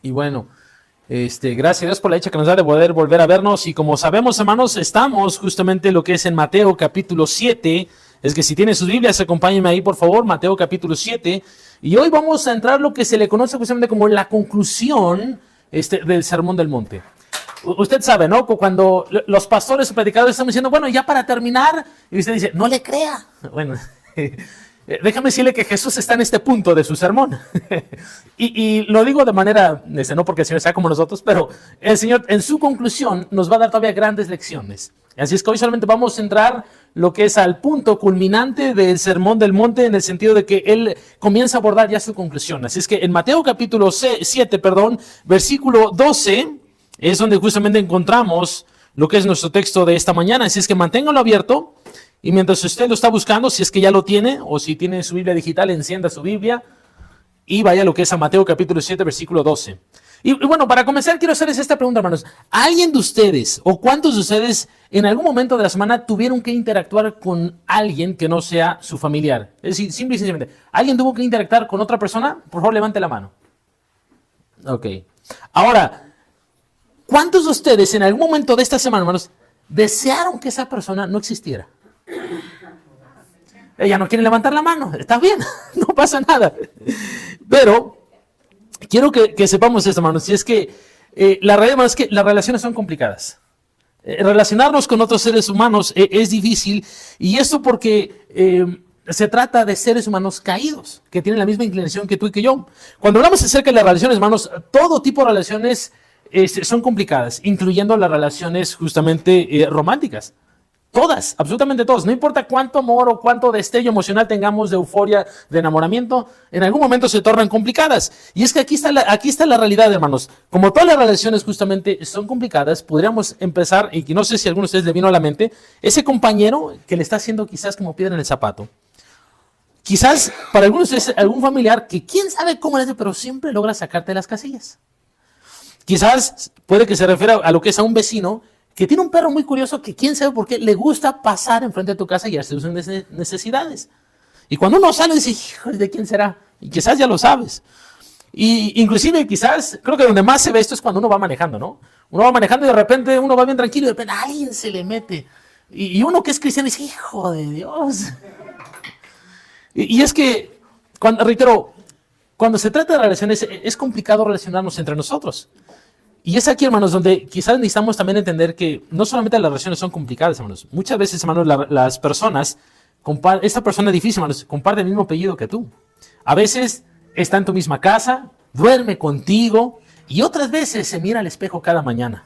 Y bueno, gracias a Dios por la dicha que nos da de poder volver a vernos. Y como sabemos, hermanos, estamos justamente lo que es en Mateo capítulo 7. Es que si tienen sus Biblias, acompáñenme ahí, por favor, Mateo capítulo 7. Y hoy vamos a entrar lo que se le conoce justamente como la conclusión del Sermón del Monte. Usted sabe, ¿no? Cuando los pastores o predicadores están diciendo, bueno, ya para terminar, y usted dice, no le crea. Bueno, déjame decirle que Jesús está en este punto de su sermón. y lo digo de manera, no porque el Señor sea como nosotros, pero el Señor en su conclusión nos va a dar todavía grandes lecciones. Así es que hoy solamente vamos a entrar lo que es al punto culminante del Sermón del Monte, en el sentido de que Él comienza a abordar ya su conclusión. Así es que en Mateo capítulo 7, versículo 12, es donde justamente encontramos lo que es nuestro texto de esta mañana. Así es que manténgalo abierto. Y mientras usted lo está buscando, si es que ya lo tiene, o si tiene su Biblia digital, encienda su Biblia y vaya a lo que es a Mateo capítulo 7, versículo 12. Y bueno, para comenzar quiero hacerles esta pregunta, hermanos. ¿Alguien de ustedes, o cuántos de ustedes, en algún momento de la semana tuvieron que interactuar con alguien que no sea su familiar? Es decir, simple y sencillamente, ¿alguien tuvo que interactuar con otra persona? Por favor, levante la mano. Ok. Ahora, ¿cuántos de ustedes en algún momento de esta semana, hermanos, desearon que esa persona no existiera? Ella no quiere levantar la mano, está bien, no pasa nada. Pero quiero que sepamos esto, hermanos, si es que la realidad es que las relaciones son complicadas. Relacionarnos con otros seres humanos es difícil, y esto porque se trata de seres humanos caídos, que tienen la misma inclinación que tú y que yo. Cuando hablamos acerca de las relaciones, hermanos, todo tipo de relaciones son complicadas, incluyendo las relaciones justamente románticas. Todas, absolutamente todas. No importa cuánto amor o cuánto destello emocional tengamos de euforia, de enamoramiento, en algún momento se tornan complicadas. Y es que aquí está la realidad, hermanos. Como todas las relaciones justamente son complicadas, podríamos empezar, y que no sé si a alguno de ustedes le vino a la mente, ese compañero que le está haciendo quizás como piedra en el zapato. Quizás para algunos es algún familiar que quién sabe cómo le hace, pero siempre logra sacarte de las casillas. Quizás puede que se refiera a lo que es a un vecino que tiene un perro muy curioso que quién sabe por qué le gusta pasar enfrente de tu casa y hacer sus necesidades. Y cuando uno sale dice, hijo, ¿de quién será? Y quizás ya lo sabes. Y inclusive quizás, creo que donde más se ve esto es cuando uno va manejando, ¿no? Uno va manejando y de repente uno va bien tranquilo y de repente alguien se le mete. Y uno que es cristiano dice, hijo de Dios. Y es que, reitero, cuando se trata de relaciones es complicado relacionarnos entre nosotros. Y es aquí, hermanos, donde quizás necesitamos también entender que no solamente las relaciones son complicadas, hermanos. Muchas veces, hermanos, las personas, esta persona difícil, hermanos, comparte el mismo apellido que tú. A veces está en tu misma casa, duerme contigo, y otras veces se mira al espejo cada mañana.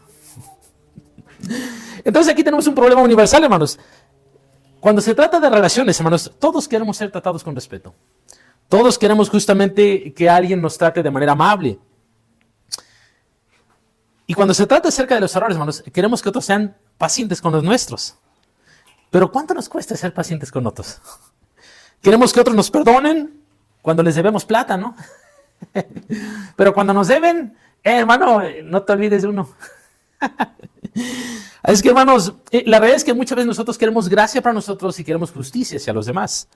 Entonces aquí tenemos un problema universal, hermanos. Cuando se trata de relaciones, hermanos, todos queremos ser tratados con respeto. Todos queremos justamente que alguien nos trate de manera amable. Y cuando se trata acerca de los errores, hermanos, queremos que otros sean pacientes con los nuestros. Pero ¿cuánto nos cuesta ser pacientes con otros? Queremos que otros nos perdonen cuando les debemos plata, ¿no? Pero cuando nos deben, hermano, no te olvides de uno. Es que, hermanos, la realidad es que muchas veces nosotros queremos gracia para nosotros y queremos justicia hacia los demás.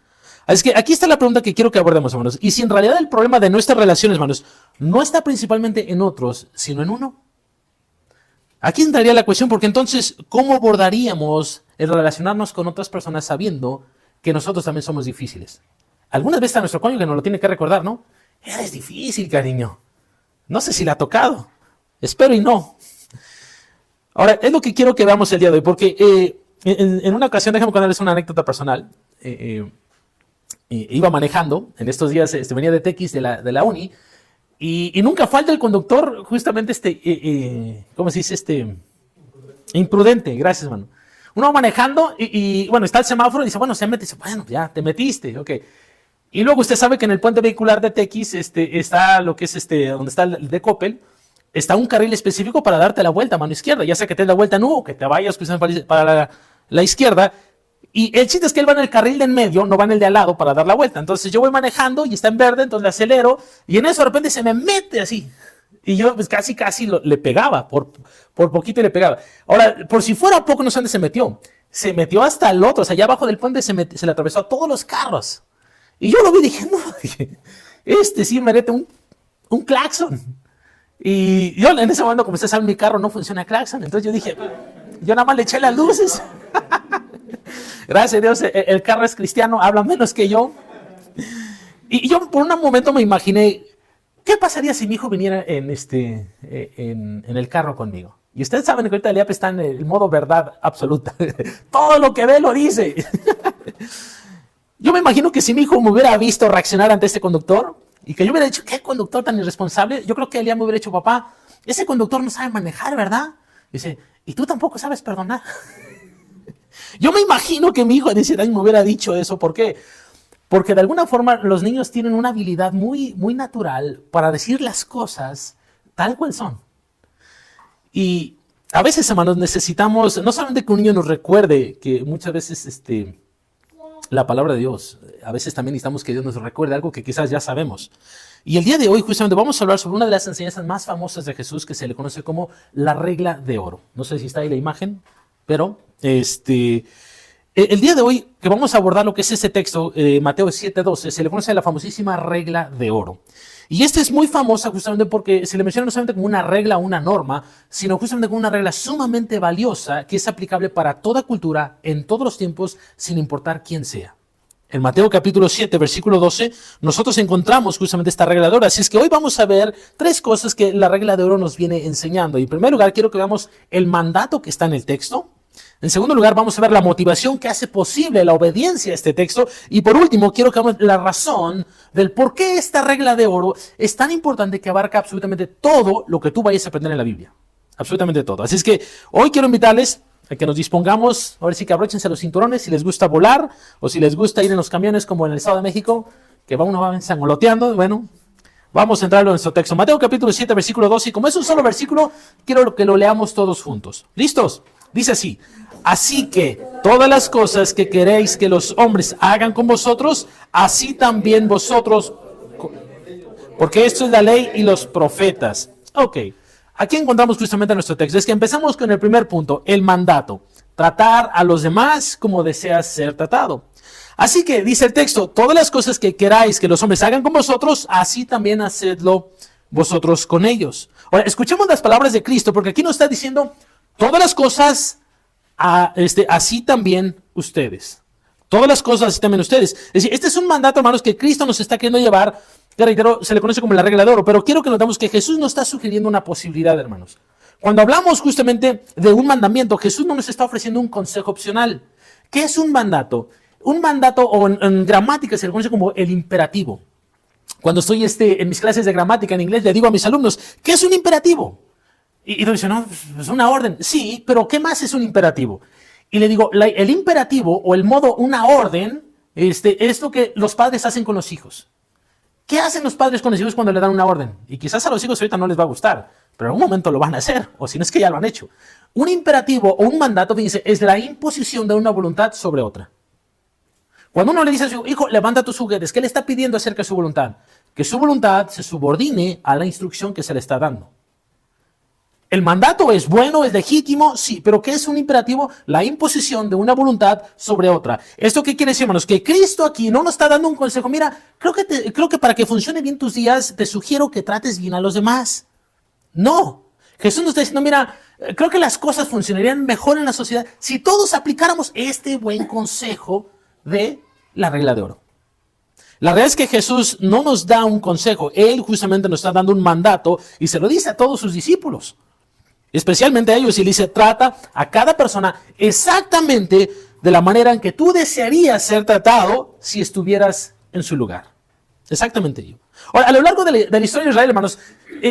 Es que aquí está la pregunta que quiero que abordemos, hermanos. Y si en realidad el problema de nuestras relaciones, hermanos, no está principalmente en otros, sino en uno. Aquí entraría la cuestión, porque entonces, ¿cómo abordaríamos el relacionarnos con otras personas sabiendo que nosotros también somos difíciles? Algunas veces a nuestro cónyuge nos lo tiene que recordar, ¿no? Eres difícil, cariño. No sé si le ha tocado. Espero y no. Ahora, es lo que quiero que veamos el día de hoy, porque en una ocasión, déjame contarles una anécdota personal. Iba manejando, en estos días venía de Tequis de la uni, y nunca falta el conductor, justamente ¿cómo se dice? Imprudente, gracias, hermano. Uno va manejando y bueno, está el semáforo y dice, bueno, se mete, y dice, bueno, ya, te metiste, ok. Y luego usted sabe que en el puente vehicular de Tequis está lo que es donde está el de Coppel, está un carril específico para darte la vuelta a mano izquierda, ya sea que te des la vuelta o que te vayas para la izquierda. Y el chiste es que él va en el carril de en medio, no va en el de al lado para dar la vuelta. Entonces yo voy manejando y está en verde, entonces le acelero y en eso de repente se me mete así. Y yo pues casi le pegaba, por poquito le pegaba. Ahora, por si fuera poco, no sé dónde se metió. Se metió hasta el otro, o sea, allá abajo del puente se le atravesó a todos los carros. Y yo lo vi y dije, no, sí merece un claxon. Y yo en ese momento, como ustedes saben, mi carro no funciona claxon. Entonces yo dije, yo nada más le eché las luces. Gracias a Dios, el carro es cristiano, habla menos que yo. Y yo por un momento me imaginé, ¿qué pasaría si mi hijo viniera en el carro conmigo? Y ustedes saben que ahorita Eliab está en el modo verdad absoluta. Todo lo que ve lo dice. Yo me imagino que si mi hijo me hubiera visto reaccionar ante este conductor y que yo hubiera dicho, ¿qué conductor tan irresponsable? Yo creo que Eliab me hubiera dicho, papá, ese conductor no sabe manejar, ¿verdad? Dice, y tú tampoco sabes perdonar. Yo me imagino que mi hijo de 17 años me hubiera dicho eso. ¿Por qué? Porque de alguna forma los niños tienen una habilidad muy, muy natural para decir las cosas tal cual son. Y a veces, hermanos, necesitamos no solamente que un niño nos recuerde que muchas veces la palabra de Dios, a veces también necesitamos que Dios nos recuerde algo que quizás ya sabemos. Y el día de hoy justamente vamos a hablar sobre una de las enseñanzas más famosas de Jesús que se le conoce como la regla de oro. No sé si está ahí la imagen, pero el día de hoy que vamos a abordar lo que es ese texto, Mateo 7:12, se le conoce la famosísima regla de oro. Y esta es muy famosa justamente porque se le menciona no solamente como una regla o una norma, sino justamente como una regla sumamente valiosa que es aplicable para toda cultura, en todos los tiempos, sin importar quién sea. En Mateo capítulo 7, versículo 12, nosotros encontramos justamente esta regla de oro. Así es que hoy vamos a ver tres cosas que la regla de oro nos viene enseñando. Y en primer lugar, quiero que veamos el mandato que está en el texto. En segundo lugar, vamos a ver la motivación que hace posible la obediencia a este texto. Y por último, quiero que veamos la razón del por qué esta regla de oro es tan importante que abarca absolutamente todo lo que tú vayas a aprender en la Biblia. Absolutamente todo. Así es que hoy quiero invitarles a que nos dispongamos, ahora sí que abróchense los cinturones si les gusta volar o si les gusta ir en los camiones como en el Estado de México, que uno va sangoloteando. Bueno, vamos a entrar en nuestro texto. Mateo capítulo 7, versículo 12. Y como es un solo versículo, quiero que lo leamos todos juntos. ¿Listos? Dice así: así que todas las cosas que queréis que los hombres hagan con vosotros, así también vosotros, porque esto es la ley y los profetas. Ok, aquí encontramos justamente nuestro texto. Es que empezamos con el primer punto, el mandato. Tratar a los demás como deseas ser tratado. Así que dice el texto, todas las cosas que queráis que los hombres hagan con vosotros, así también hacedlo vosotros con ellos. Ahora, escuchemos las palabras de Cristo, porque aquí nos está diciendo todas las cosas, así también ustedes. Todas las cosas, así también ustedes. Es decir, este es un mandato, hermanos, que Cristo nos está queriendo llevar, que reitero, se le conoce como la regla de oro, pero quiero que notemos que Jesús nos está sugiriendo una posibilidad, hermanos. Cuando hablamos justamente de un mandamiento, Jesús no nos está ofreciendo un consejo opcional. ¿Qué es un mandato? Un mandato, o en gramática se le conoce como el imperativo. Cuando estoy en mis clases de gramática en inglés, le digo a mis alumnos, ¿qué es un imperativo? Y tú dices, no, es una orden. Sí, pero ¿qué más es un imperativo? Y le digo, el imperativo o el modo, una orden, es lo que los padres hacen con los hijos. ¿Qué hacen los padres con los hijos cuando le dan una orden? Y quizás a los hijos ahorita no les va a gustar, pero en algún momento lo van a hacer, o si no es que ya lo han hecho. Un imperativo o un mandato, dice, es la imposición de una voluntad sobre otra. Cuando uno le dice a su hijo, levanta tus juguetes, ¿qué le está pidiendo acerca de su voluntad? Que su voluntad se subordine a la instrucción que se le está dando. El mandato es bueno, es legítimo, sí, pero ¿qué es un imperativo? La imposición de una voluntad sobre otra. ¿Esto qué quiere decir, hermanos? Que Cristo aquí no nos está dando un consejo. Mira, creo que para que funcione bien tus días, te sugiero que trates bien a los demás. No. Jesús nos está diciendo, mira, creo que las cosas funcionarían mejor en la sociedad si todos aplicáramos este buen consejo de la regla de oro. La realidad es que Jesús no nos da un consejo. Él justamente nos está dando un mandato y se lo dice a todos sus discípulos. Especialmente a ellos, y le dice, trata a cada persona exactamente de la manera en que tú desearías ser tratado si estuvieras en su lugar. Exactamente yo. Ahora, a lo largo de la historia de Israel, hermanos,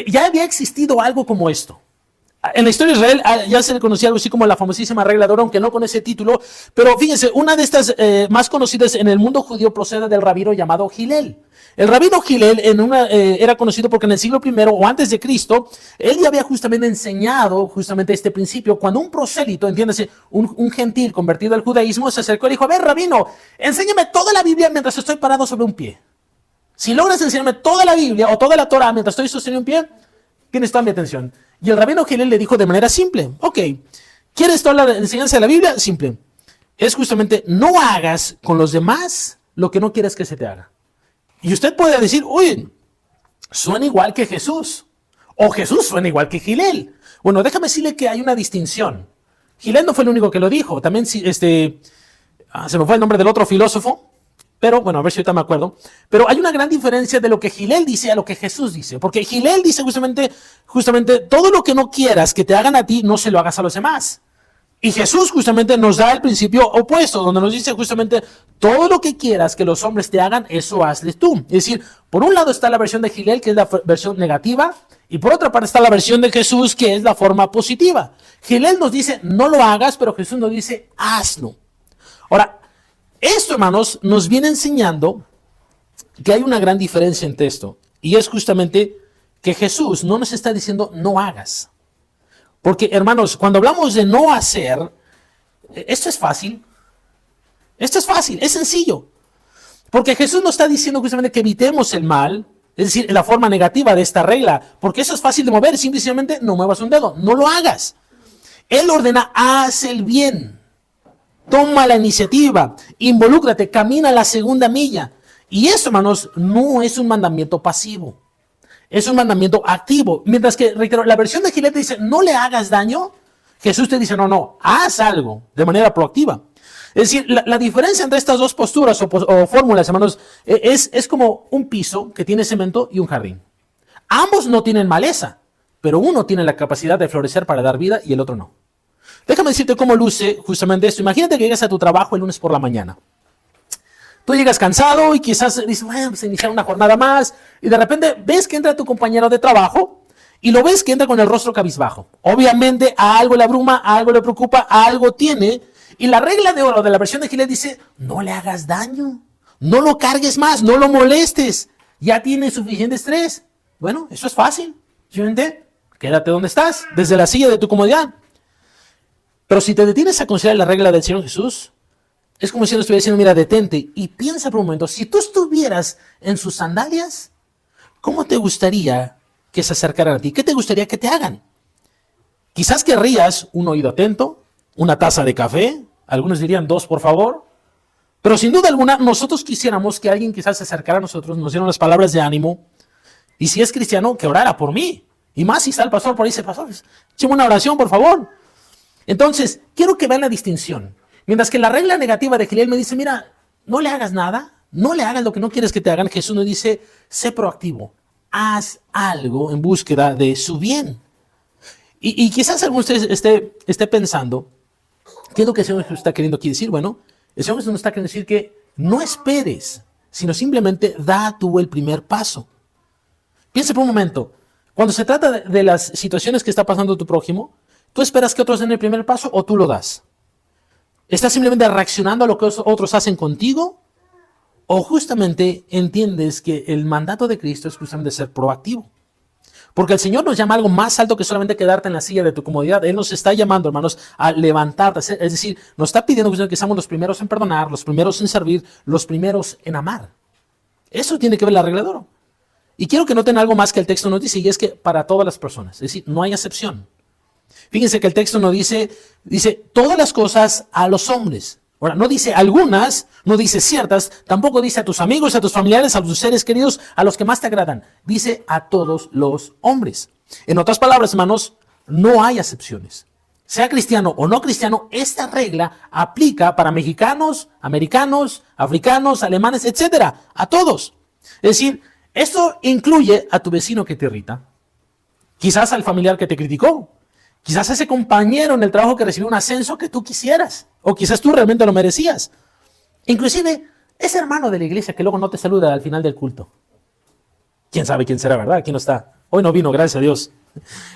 ya había existido algo como esto. En la historia de Israel ya se le conocía algo así como la famosísima regla de oro, aunque no con ese título, pero fíjense, una de estas más conocidas en el mundo judío procede del rabino llamado Hillel. El rabino Hillel era conocido porque en el siglo I o antes de Cristo, él ya había justamente enseñado justamente este principio. Cuando un prosélito, entiéndase, un gentil convertido al judaísmo, se acercó y dijo, a ver, rabino, enséñame toda la Biblia mientras estoy parado sobre un pie. Si logras enseñarme toda la Biblia o toda la Torah mientras estoy sosteniendo un pie, tienes toda mi atención. Y el rabino Hillel le dijo de manera simple, ok, ¿quieres toda la enseñanza de la Biblia? Simple. Es justamente, no hagas con los demás lo que no quieres que se te haga. Y usted puede decir, uy, suena igual que Jesús. o Jesús suena igual que Gilel. Bueno, déjame decirle que hay una distinción. Gilel no fue el único que lo dijo. También se me fue el nombre del otro filósofo, pero bueno, a ver si ahorita me acuerdo. Pero hay una gran diferencia de lo que Gilel dice a lo que Jesús dice. Porque Gilel dice justamente todo lo que no quieras que te hagan a ti, no se lo hagas a los demás. Y Jesús justamente nos da el principio opuesto, donde nos dice justamente todo lo que quieras que los hombres te hagan, eso hazles tú. Es decir, por un lado está la versión de Gilel, que es la versión negativa, y por otra parte está la versión de Jesús, que es la forma positiva. Gilel nos dice, no lo hagas, pero Jesús nos dice, hazlo. Ahora, esto, hermanos, nos viene enseñando que hay una gran diferencia entre esto, y es justamente que Jesús no nos está diciendo, no hagas. Porque, hermanos, cuando hablamos de no hacer, esto es fácil. Esto es fácil, es sencillo. Porque Jesús nos está diciendo justamente que evitemos el mal, es decir, la forma negativa de esta regla. Porque eso es fácil de mover, simplemente no muevas un dedo, no lo hagas. Él ordena, haz el bien. Toma la iniciativa, involúcrate, camina la segunda milla. Y eso, hermanos, no es un mandamiento pasivo. Es un mandamiento activo. Mientras que, reitero, la versión de Gilel te dice, no le hagas daño. Jesús te dice, no, haz algo de manera proactiva. Es decir, la diferencia entre estas dos posturas o fórmulas, hermanos, es como un piso que tiene cemento y un jardín. Ambos no tienen maleza, pero uno tiene la capacidad de florecer para dar vida y el otro no. Déjame decirte cómo luce justamente esto. Imagínate que llegas a tu trabajo el lunes por la mañana. Tú llegas cansado y quizás dices, bueno, pues iniciar una jornada más, y de repente ves que entra tu compañero de trabajo y lo ves que entra con el rostro cabizbajo. Obviamente a algo le abruma, a algo le preocupa, a algo tiene, y la regla de oro de la versión de Gilel dice, no le hagas daño, no lo cargues más, no lo molestes, ya tiene suficiente estrés. Bueno, eso es fácil, simplemente quédate donde estás, desde la silla de tu comodidad. Pero si te detienes a considerar la regla del Señor Jesús, es como si nos estuviera diciendo, mira, detente y piensa por un momento, si tú estuvieras en sus sandalias, ¿cómo te gustaría que se acercaran a ti? ¿Qué te gustaría que te hagan? Quizás querrías un oído atento, una taza de café, algunos dirían 2, por favor, pero sin duda alguna nosotros quisiéramos que alguien quizás se acercara a nosotros, nos diera unas palabras de ánimo, y si es cristiano, que orara por mí. Y más si está el pastor por ahí, dice, pastor, écheme una oración, por favor. Entonces, quiero que vean la distinción. Mientras que la regla negativa de Gilel me dice, mira, no le hagas nada, no le hagas lo que no quieres que te hagan. Jesús nos dice, sé proactivo, haz algo en búsqueda de su bien. Y quizás alguno de ustedes esté pensando, ¿qué es lo que el Señor Jesús está queriendo aquí decir? Bueno, el Señor Jesús nos está queriendo decir que no esperes, sino simplemente da tú el primer paso. Piensa por un momento, cuando se trata de las situaciones que está pasando tu prójimo, ¿tú esperas que otros den el primer paso o tú lo das? ¿Estás simplemente reaccionando a lo que otros hacen contigo? ¿O justamente entiendes que el mandato de Cristo es justamente ser proactivo? Porque el Señor nos llama a algo más alto que solamente quedarte en la silla de tu comodidad. Él nos está llamando, hermanos, a levantarte. Es decir, nos está pidiendo que seamos los primeros en perdonar, los primeros en servir, los primeros en amar. Eso tiene que ver la regla de oro. Y quiero que noten algo más que el texto nos dice, y es que para todas las personas, es decir, no hay excepción. Fíjense que el texto no dice todas las cosas a los hombres. Ahora, no dice algunas, no dice ciertas, tampoco dice a tus amigos, a tus familiares, a tus seres queridos, a los que más te agradan. Dice a todos los hombres. En otras palabras, hermanos, no hay excepciones. Sea cristiano o no cristiano, esta regla aplica para mexicanos, americanos, africanos, alemanes, etcétera, a todos. Es decir, esto incluye a tu vecino que te irrita, quizás al familiar que te criticó, quizás a ese compañero en el trabajo que recibió un ascenso que tú quisieras, o quizás tú realmente lo merecías. Inclusive, ese hermano de la iglesia que luego no te saluda al final del culto. ¿Quién sabe quién será, verdad? ¿Quién no está? Hoy no vino, gracias a Dios.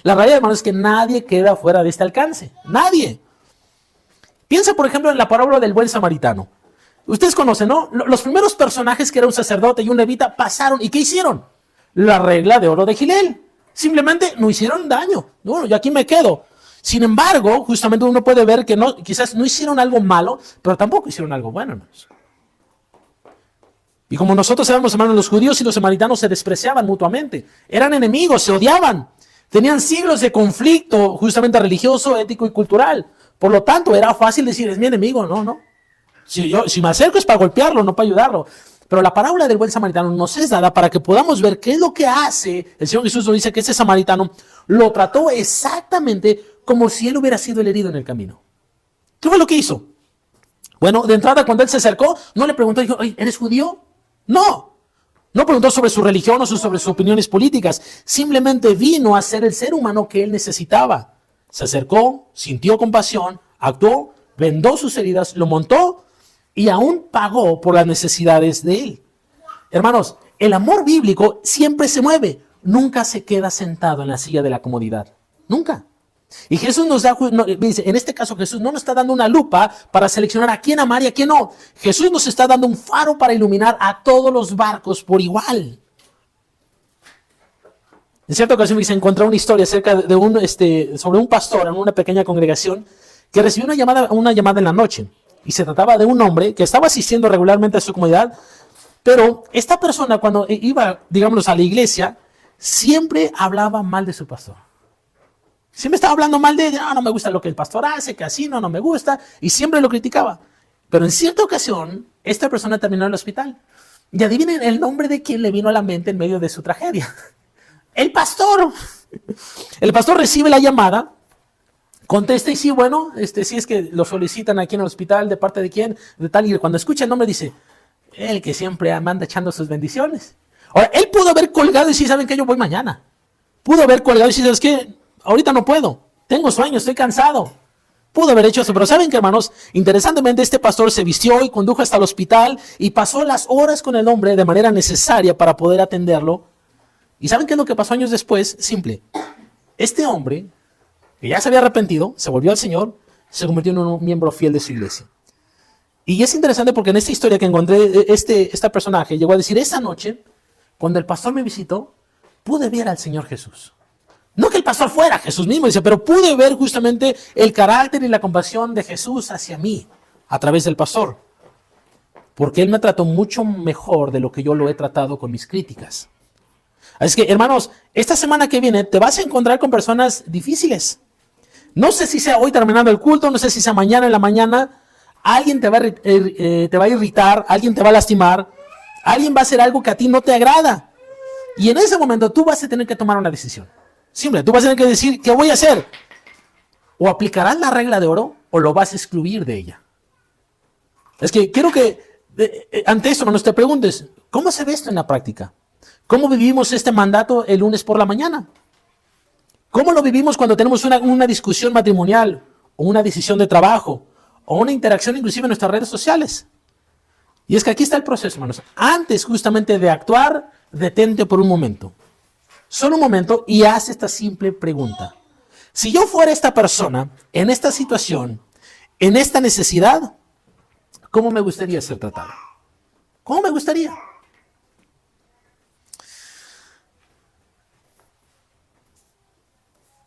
La realidad, hermano, es que nadie queda fuera de este alcance. Nadie. Piensa, por ejemplo, en la parábola del buen samaritano. Ustedes conocen, ¿no? Los primeros personajes que era un sacerdote y un levita pasaron. ¿Y qué hicieron? La regla de oro de Gilel. Simplemente no hicieron daño. Bueno, yo aquí me quedo. Sin embargo, justamente uno puede ver que no, quizás no hicieron algo malo, pero tampoco hicieron algo bueno, hermanos. Y como nosotros sabemos, hermanos, los judíos y los samaritanos se despreciaban mutuamente. Eran enemigos, se odiaban. Tenían siglos de conflicto, justamente religioso, ético y cultural. Por lo tanto, era fácil decir, es mi enemigo. No. Si me acerco es para golpearlo, no para ayudarlo. Pero la parábola del buen samaritano nos es dada para que podamos ver qué es lo que hace. El Señor Jesús nos dice que ese samaritano lo trató exactamente como si él hubiera sido el herido en el camino. ¿Qué fue lo que hizo? Bueno, de entrada, cuando él se acercó, no le preguntó, dijo, ¿eres judío? No. No preguntó sobre su religión o sobre sus opiniones políticas. Simplemente vino a ser el ser humano que él necesitaba. Se acercó, sintió compasión, actuó, vendó sus heridas, lo montó y aún pagó por las necesidades de él. Hermanos, el amor bíblico siempre se mueve. Nunca se queda sentado en la silla de la comodidad. Nunca. Y Jesús nos da, dice, en este caso Jesús no nos está dando una lupa para seleccionar a quién amar y a quién no. Jesús nos está dando un faro para iluminar a todos los barcos por igual. En cierta ocasión se encontró una historia acerca de sobre un pastor en una pequeña congregación que recibió una llamada en la noche. Y se trataba de un hombre que estaba asistiendo regularmente a su comunidad, pero esta persona cuando iba, digamos, a la iglesia, siempre hablaba mal de su pastor. Siempre estaba hablando mal de él, no me gusta lo que el pastor hace, que así no me gusta, y siempre lo criticaba. Pero en cierta ocasión, esta persona terminó en el hospital. Y adivinen el nombre de quien le vino a la mente en medio de su tragedia. El pastor. El pastor recibe la llamada, contesta y sí, bueno, sí es que lo solicitan aquí en el hospital, ¿de parte de quién? De tal, y cuando escucha el nombre dice, el que siempre manda echando sus bendiciones. Ahora, él pudo haber colgado y sí, ¿saben qué? Yo voy mañana. Pudo haber colgado y sí, ¿sabes qué? Ahorita no puedo, tengo sueño, estoy cansado. Pudo haber hecho eso, pero ¿saben qué, hermanos? Interesantemente, este pastor se vistió y condujo hasta el hospital y pasó las horas con el hombre de manera necesaria para poder atenderlo. ¿Y saben qué es lo que pasó años después? Simple. Este hombre, que ya se había arrepentido, se volvió al Señor, se convirtió en un miembro fiel de su iglesia. Y es interesante porque en esta historia que encontré, este personaje llegó a decir, esa noche, cuando el pastor me visitó, pude ver al Señor Jesús. No que el pastor fuera Jesús mismo, dice, pero pude ver justamente el carácter y la compasión de Jesús hacia mí a través del pastor. Porque él me trató mucho mejor de lo que yo lo he tratado con mis críticas. Así que, hermanos, esta semana que viene te vas a encontrar con personas difíciles. No sé si sea hoy terminando el culto, no sé si sea mañana en la mañana. Alguien te va a irritar, alguien te va a lastimar, alguien va a hacer algo que a ti no te agrada. Y en ese momento tú vas a tener que tomar una decisión. Simple, tú vas a tener que decir, ¿qué voy a hacer? O aplicarás la regla de oro o lo vas a excluir de ella. Es que quiero que ante eso, hermanos, te preguntes, ¿cómo se ve esto en la práctica? ¿Cómo vivimos este mandato el lunes por la mañana? ¿Cómo lo vivimos cuando tenemos una discusión matrimonial o una decisión de trabajo o una interacción inclusive en nuestras redes sociales? Y es que aquí está el proceso, hermanos. Antes justamente de actuar, detente por un momento. Solo un momento y haz esta simple pregunta. Si yo fuera esta persona, en esta situación, en esta necesidad, ¿cómo me gustaría ser tratado? ¿Cómo me gustaría?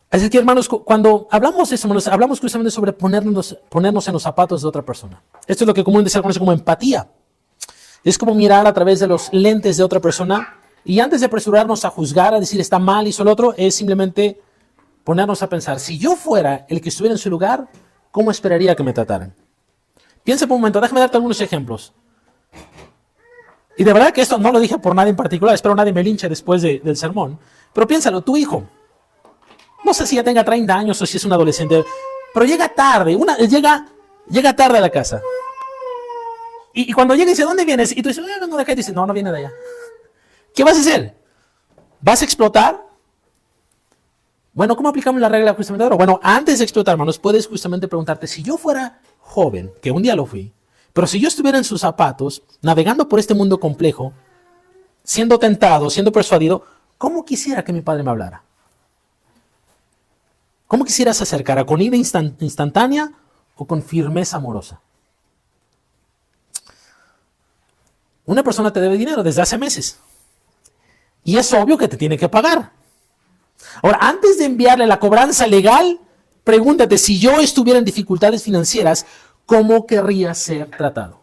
Así que, hermanos, cuando hablamos de eso, hermanos, hablamos justamente sobre ponernos en los zapatos de otra persona. Esto es lo que comúnmente se conoce como empatía. Es como mirar a través de los lentes de otra persona. Y antes de apresurarnos a juzgar, a decir está mal, hizo el otro, es simplemente ponernos a pensar, si yo fuera el que estuviera en su lugar, ¿cómo esperaría que me trataran? Piensa por un momento, déjame darte algunos ejemplos. Y de verdad que esto no lo dije por nadie en particular, espero nadie me linche después del sermón, pero piénsalo, tu hijo, no sé si ya tenga 30 años o si es un adolescente, pero llega tarde, llega tarde a la casa. Y cuando llega y dice, ¿dónde vienes? Y tú dices, vengo de acá, y dices, no viene de allá. ¿Qué vas a hacer? ¿Vas a explotar? Bueno, ¿cómo aplicamos la regla justamente ahora? Bueno, antes de explotar, hermanos, puedes justamente preguntarte, si yo fuera joven, que un día lo fui, pero si yo estuviera en sus zapatos, navegando por este mundo complejo, siendo tentado, siendo persuadido, ¿cómo quisiera que mi padre me hablara? ¿Cómo quisiera se acercara? ¿Con ira instantánea o con firmeza amorosa? Una persona te debe dinero desde hace meses. Y es obvio que te tiene que pagar. Ahora, antes de enviarle la cobranza legal, pregúntate, si yo estuviera en dificultades financieras, ¿cómo querría ser tratado?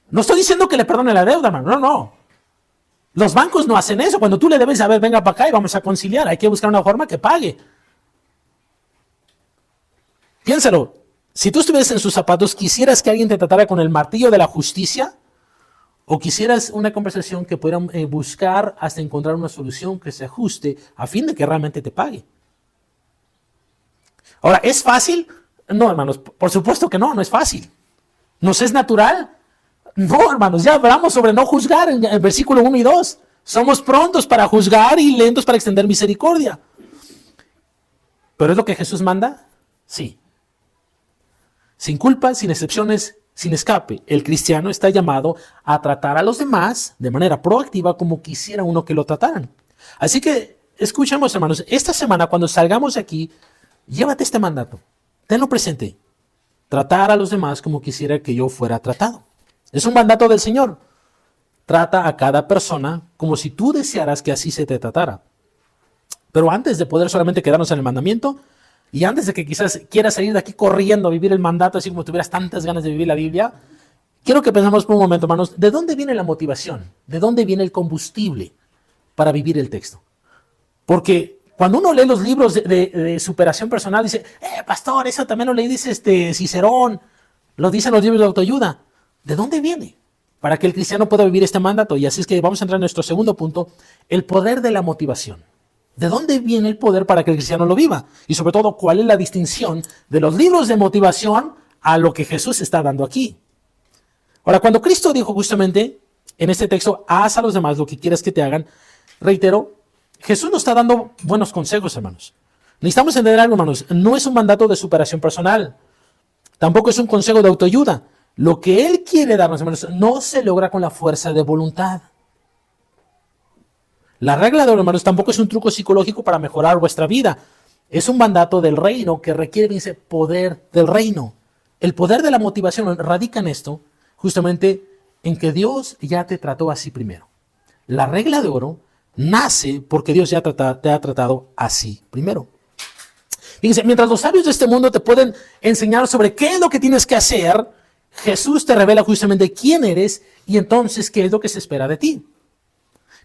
No estoy diciendo que le perdone la deuda, hermano. No. Los bancos no hacen eso. Cuando tú le debes, a ver, venga para acá y vamos a conciliar. Hay que buscar una forma que pague. Piénsalo. Si tú estuvieras en sus zapatos, ¿quisieras que alguien te tratara con el martillo de la justicia? ¿O quisieras una conversación que pudieran buscar hasta encontrar una solución que se ajuste a fin de que realmente te pague? Ahora, ¿es fácil? No, hermanos, por supuesto que no, no es fácil. ¿Nos es natural? No, hermanos, ya hablamos sobre no juzgar en el versículo 1 y 2. Somos prontos para juzgar y lentos para extender misericordia. ¿Pero es lo que Jesús manda? Sí. Sin culpa, sin excepciones, sin escape. El cristiano está llamado a tratar a los demás de manera proactiva como quisiera uno que lo trataran. Así que, escuchemos, hermanos, esta semana cuando salgamos de aquí, llévate este mandato. Tenlo presente. Tratar a los demás como quisiera que yo fuera tratado. Es un mandato del Señor. Trata a cada persona como si tú desearas que así se te tratara. Pero antes de poder solamente quedarnos en el mandamiento, y antes de que quizás quieras salir de aquí corriendo a vivir el mandato, así como tuvieras tantas ganas de vivir la Biblia, quiero que pensemos por un momento, hermanos, ¿de dónde viene la motivación? ¿De dónde viene el combustible para vivir el texto? Porque cuando uno lee los libros de superación personal, dice, pastor, eso también lo leí, dice Cicerón, lo dicen los libros de autoayuda. ¿De dónde viene? Para que el cristiano pueda vivir este mandato. Y así es que vamos a entrar en nuestro segundo punto, el poder de la motivación. ¿De dónde viene el poder para que el cristiano lo viva? Y sobre todo, ¿cuál es la distinción de los libros de motivación a lo que Jesús está dando aquí? Ahora, cuando Cristo dijo justamente en este texto, haz a los demás lo que quieras que te hagan, reitero, Jesús nos está dando buenos consejos, hermanos. Necesitamos entender algo, hermanos. No es un mandato de superación personal. Tampoco es un consejo de autoayuda. Lo que Él quiere darnos, hermanos, no se logra con la fuerza de voluntad. La regla de oro, hermanos, tampoco es un truco psicológico para mejorar vuestra vida. Es un mandato del reino que requiere, dice, poder del reino. El poder de la motivación radica en esto, justamente en que Dios ya te trató así primero. La regla de oro nace porque Dios ya te ha tratado así primero. Fíjense, mientras los sabios de este mundo te pueden enseñar sobre qué es lo que tienes que hacer, Jesús te revela justamente quién eres y entonces qué es lo que se espera de ti.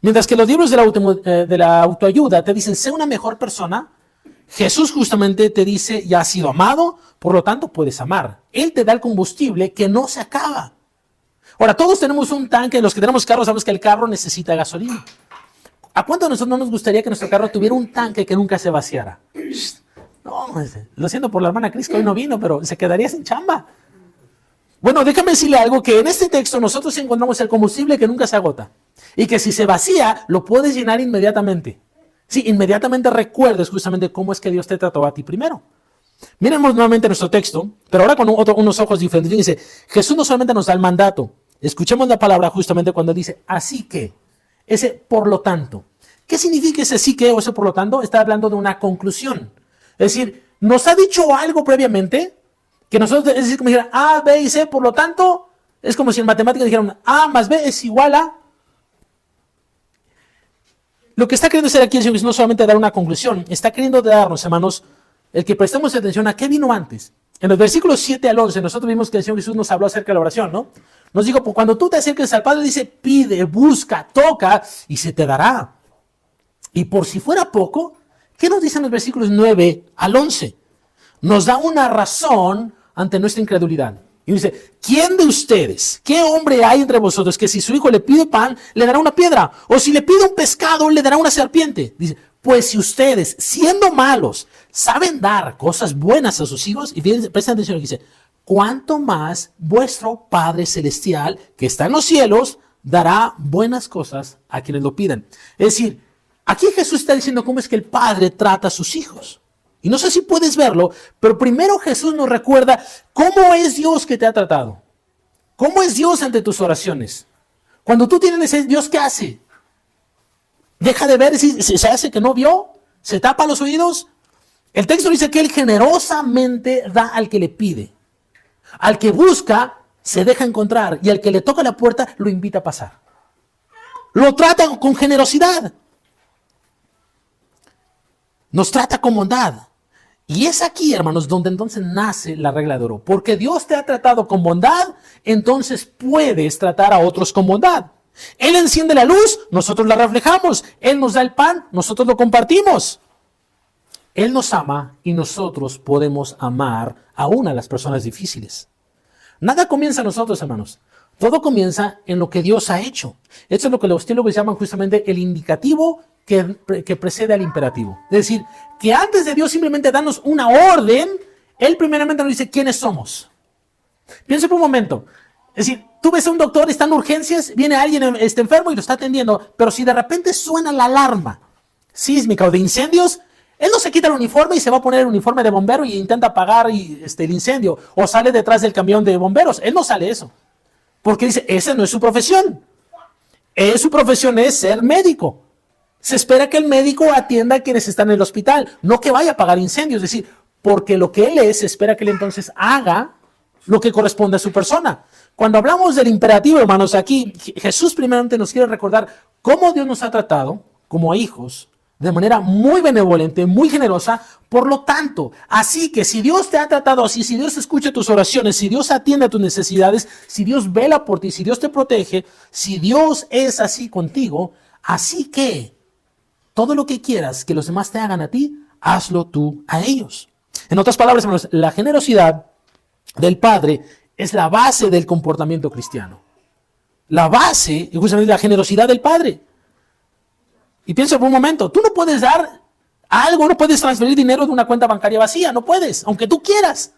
Mientras que los libros de la autoayuda te dicen, sé una mejor persona, Jesús justamente te dice, ya has sido amado, por lo tanto puedes amar. Él te da el combustible que no se acaba. Ahora, todos tenemos un tanque, los que tenemos carros sabemos que el carro necesita gasolina. ¿A cuánto de nosotros no nos gustaría que nuestro carro tuviera un tanque que nunca se vaciara? No, lo siento por la hermana Cris que hoy no vino, pero se quedaría sin chamba. Bueno, déjame decirle algo, que en este texto nosotros encontramos el combustible que nunca se agota. Y que si se vacía, lo puedes llenar inmediatamente. Sí, inmediatamente recuerdes justamente cómo es que Dios te trató a ti primero. Miremos nuevamente nuestro texto, pero ahora con unos ojos diferentes. Dice, Jesús no solamente nos da el mandato. Escuchemos la palabra justamente cuando dice, así que, ese por lo tanto. ¿Qué significa ese así que o ese por lo tanto? Está hablando de una conclusión. Es decir, nos ha dicho algo previamente, que nosotros, es decir, como dijera A, B y C, por lo tanto, es como si en matemáticas dijeran A más B es igual a. Lo que está queriendo hacer aquí es no solamente dar una conclusión, está queriendo darnos, hermanos, el que prestemos atención a qué vino antes. En los versículos 7 al 11, nosotros vimos que el Señor Jesús nos habló acerca de la oración, ¿no? Nos dijo, pues cuando tú te acerques al Padre, dice, pide, busca, toca y se te dará. Y por si fuera poco, ¿qué nos dicen los versículos 9 al 11? Nos da una razón ante nuestra incredulidad. Y dice, ¿quién de ustedes, qué hombre hay entre vosotros que si su hijo le pide pan, le dará una piedra? O si le pide un pescado, le dará una serpiente. Dice, pues si ustedes, siendo malos, saben dar cosas buenas a sus hijos, y presten atención, dice, ¿cuánto más vuestro Padre Celestial, que está en los cielos, dará buenas cosas a quienes lo piden? Es decir, aquí Jesús está diciendo cómo es que el Padre trata a sus hijos. Y no sé si puedes verlo, pero primero Jesús nos recuerda cómo es Dios que te ha tratado. ¿Cómo es Dios ante tus oraciones? Cuando tú tienes ese Dios, ¿qué hace? Deja de ver, se hace que no vio, se tapa los oídos. El texto dice que Él generosamente da al que le pide. Al que busca, se deja encontrar. Y al que le toca la puerta, lo invita a pasar. Lo trata con generosidad. Nos trata con bondad. Y es aquí, hermanos, donde entonces nace la regla de oro. Porque Dios te ha tratado con bondad, entonces puedes tratar a otros con bondad. Él enciende la luz, nosotros la reflejamos. Él nos da el pan, nosotros lo compartimos. Él nos ama y nosotros podemos amar aún a las personas difíciles. Nada comienza a nosotros, hermanos. Todo comienza en lo que Dios ha hecho. Esto es lo que los teólogos llaman justamente el indicativo que precede al imperativo. Es decir, que antes de Dios simplemente darnos una orden, Él primeramente nos dice quiénes somos. Piensa por un momento. Es decir, tú ves a un doctor, está en urgencias, viene alguien enfermo y lo está atendiendo, pero si de repente suena la alarma sísmica o de incendios, él no se quita el uniforme y se va a poner el uniforme de bombero y intenta apagar el incendio, o sale detrás del camión de bomberos. Él no sale eso, porque dice, esa no es su profesión. Su profesión es ser médico. Se espera que el médico atienda a quienes están en el hospital, no que vaya a apagar incendios. Es decir, porque lo que él es, se espera que él entonces haga lo que corresponde a su persona. Cuando hablamos del imperativo, hermanos, aquí Jesús primeramente nos quiere recordar cómo Dios nos ha tratado como a hijos de manera muy benevolente, muy generosa. Por lo tanto, así que si Dios te ha tratado así, si Dios escucha tus oraciones, si Dios atiende a tus necesidades, si Dios vela por ti, si Dios te protege, si Dios es así contigo, así que todo lo que quieras que los demás te hagan a ti, hazlo tú a ellos. En otras palabras, hermanos, la generosidad del Padre es la base del comportamiento cristiano. La base es justamente la generosidad del Padre. Y piensa por un momento, tú no puedes dar algo, no puedes transferir dinero de una cuenta bancaria vacía, no puedes, aunque tú quieras.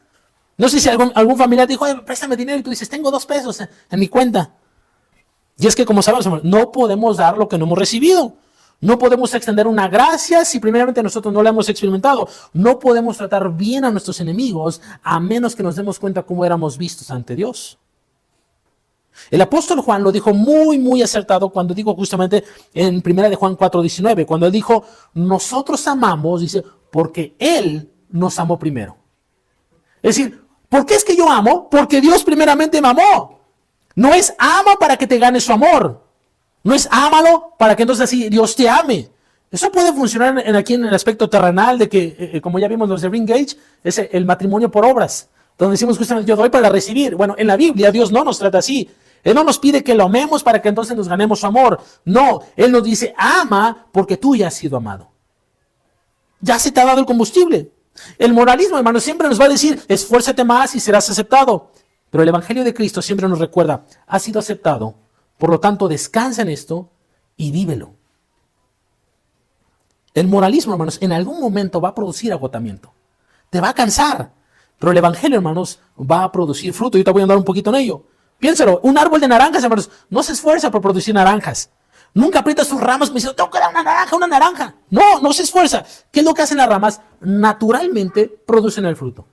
No sé si algún familiar dijo, préstame dinero, y tú dices, tengo 2 pesos en mi cuenta. Y es que, como sabemos, no podemos dar lo que no hemos recibido. No podemos extender una gracia si primeramente nosotros no la hemos experimentado. No podemos tratar bien a nuestros enemigos a menos que nos demos cuenta cómo éramos vistos ante Dios. El apóstol Juan lo dijo muy acertado cuando dijo justamente en 1 de Juan 4:19, cuando él dijo, nosotros amamos, dice, porque Él nos amó primero. Es decir, ¿por qué es que yo amo? Porque Dios primeramente me amó. No es ama para que te gane su amor. No es ámalo para que entonces así Dios te ame. Eso puede funcionar aquí en el aspecto terrenal de que, como ya vimos los de Ring Gage, es el matrimonio por obras, donde decimos justamente yo doy para recibir. Bueno, en la Biblia Dios no nos trata así. Él no nos pide que lo amemos para que entonces nos ganemos su amor. No, Él nos dice ama porque tú ya has sido amado. Ya se te ha dado el combustible. El moralismo, hermano, siempre nos va a decir esfuérzate más y serás aceptado. Pero el Evangelio de Cristo siempre nos recuerda, has sido aceptado. Por lo tanto, descansa en esto y vívelo. El moralismo, hermanos, en algún momento va a producir agotamiento. Te va a cansar. Pero el Evangelio, hermanos, va a producir fruto. Yo te voy a andar un poquito en ello. Piénsalo, un árbol de naranjas, hermanos, no se esfuerza por producir naranjas. Nunca aprieta sus ramas me dice, tengo que dar una naranja. No se esfuerza. ¿Qué es lo que hacen las ramas? Naturalmente producen el fruto.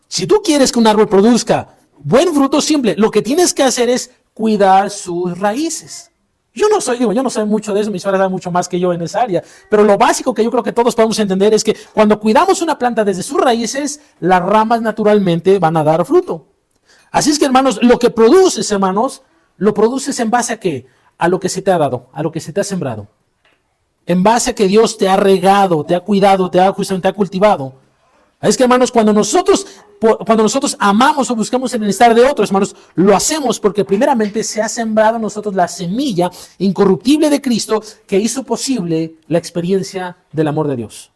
Si tú quieres que un árbol produzca buen fruto, simple, lo que tienes que hacer es cuidar sus raíces. Yo no sé mucho de eso, mi suegra sabe mucho más que yo en esa área, pero lo básico que yo creo que todos podemos entender es que cuando cuidamos una planta desde sus raíces, las ramas naturalmente van a dar fruto. Así es que, hermanos, lo que produces, hermanos, lo produces en base a ¿qué? A lo que se te ha dado, a lo que se te ha sembrado. En base a que Dios te ha regado, te ha cuidado, te ha cultivado. Es que, hermanos, cuando nosotros amamos o buscamos el bienestar de otros, hermanos, lo hacemos porque primeramente se ha sembrado en nosotros la semilla incorruptible de Cristo que hizo posible la experiencia del amor de Dios.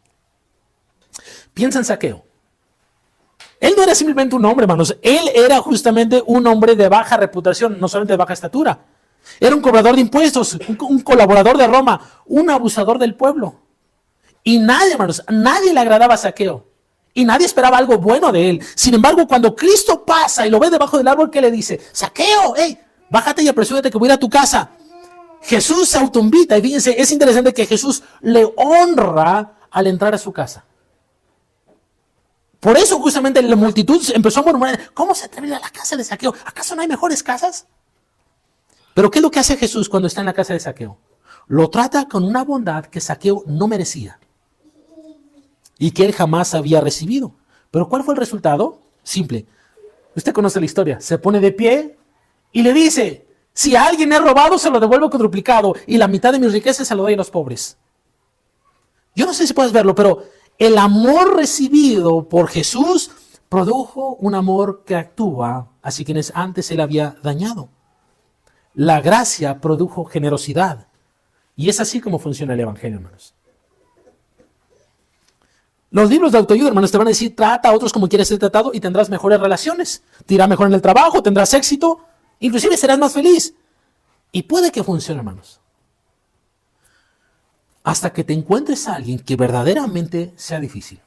Piensa en Zaqueo. Él no era simplemente un hombre, hermanos. Él era justamente un hombre de baja reputación, no solamente de baja estatura. Era un cobrador de impuestos, un colaborador de Roma, un abusador del pueblo. Y nadie, hermanos, nadie le agradaba a Zaqueo. Y nadie esperaba algo bueno de él. Sin embargo, cuando Cristo pasa y lo ve debajo del árbol, ¿qué le dice? Zaqueo, bájate y apresúrate que voy a ir a tu casa. Jesús se autoinvita. Y fíjense, es interesante que Jesús le honra al entrar a su casa. Por eso justamente la multitud empezó a murmurar, ¿cómo se atreve a ir a la casa de Zaqueo? ¿Acaso no hay mejores casas? Pero ¿qué es lo que hace Jesús cuando está en la casa de Zaqueo? Lo trata con una bondad que Zaqueo no merecía y que él jamás había recibido. ¿Pero cuál fue el resultado? Simple. Usted conoce la historia. Se pone de pie y le dice, si a alguien he robado, se lo devuelvo cuadruplicado y la mitad de mis riquezas se lo doy a los pobres. Yo no sé si puedes verlo, pero el amor recibido por Jesús produjo un amor que actúa hacia quienes antes él había dañado. La gracia produjo generosidad. Y es así como funciona el Evangelio, hermanos. Los libros de autoayuda, hermanos, te van a decir, trata a otros como quieres ser tratado y tendrás mejores relaciones. Te irá mejor en el trabajo, tendrás éxito, inclusive serás más feliz. Y puede que funcione, hermanos. Hasta que te encuentres a alguien que verdaderamente sea difícil.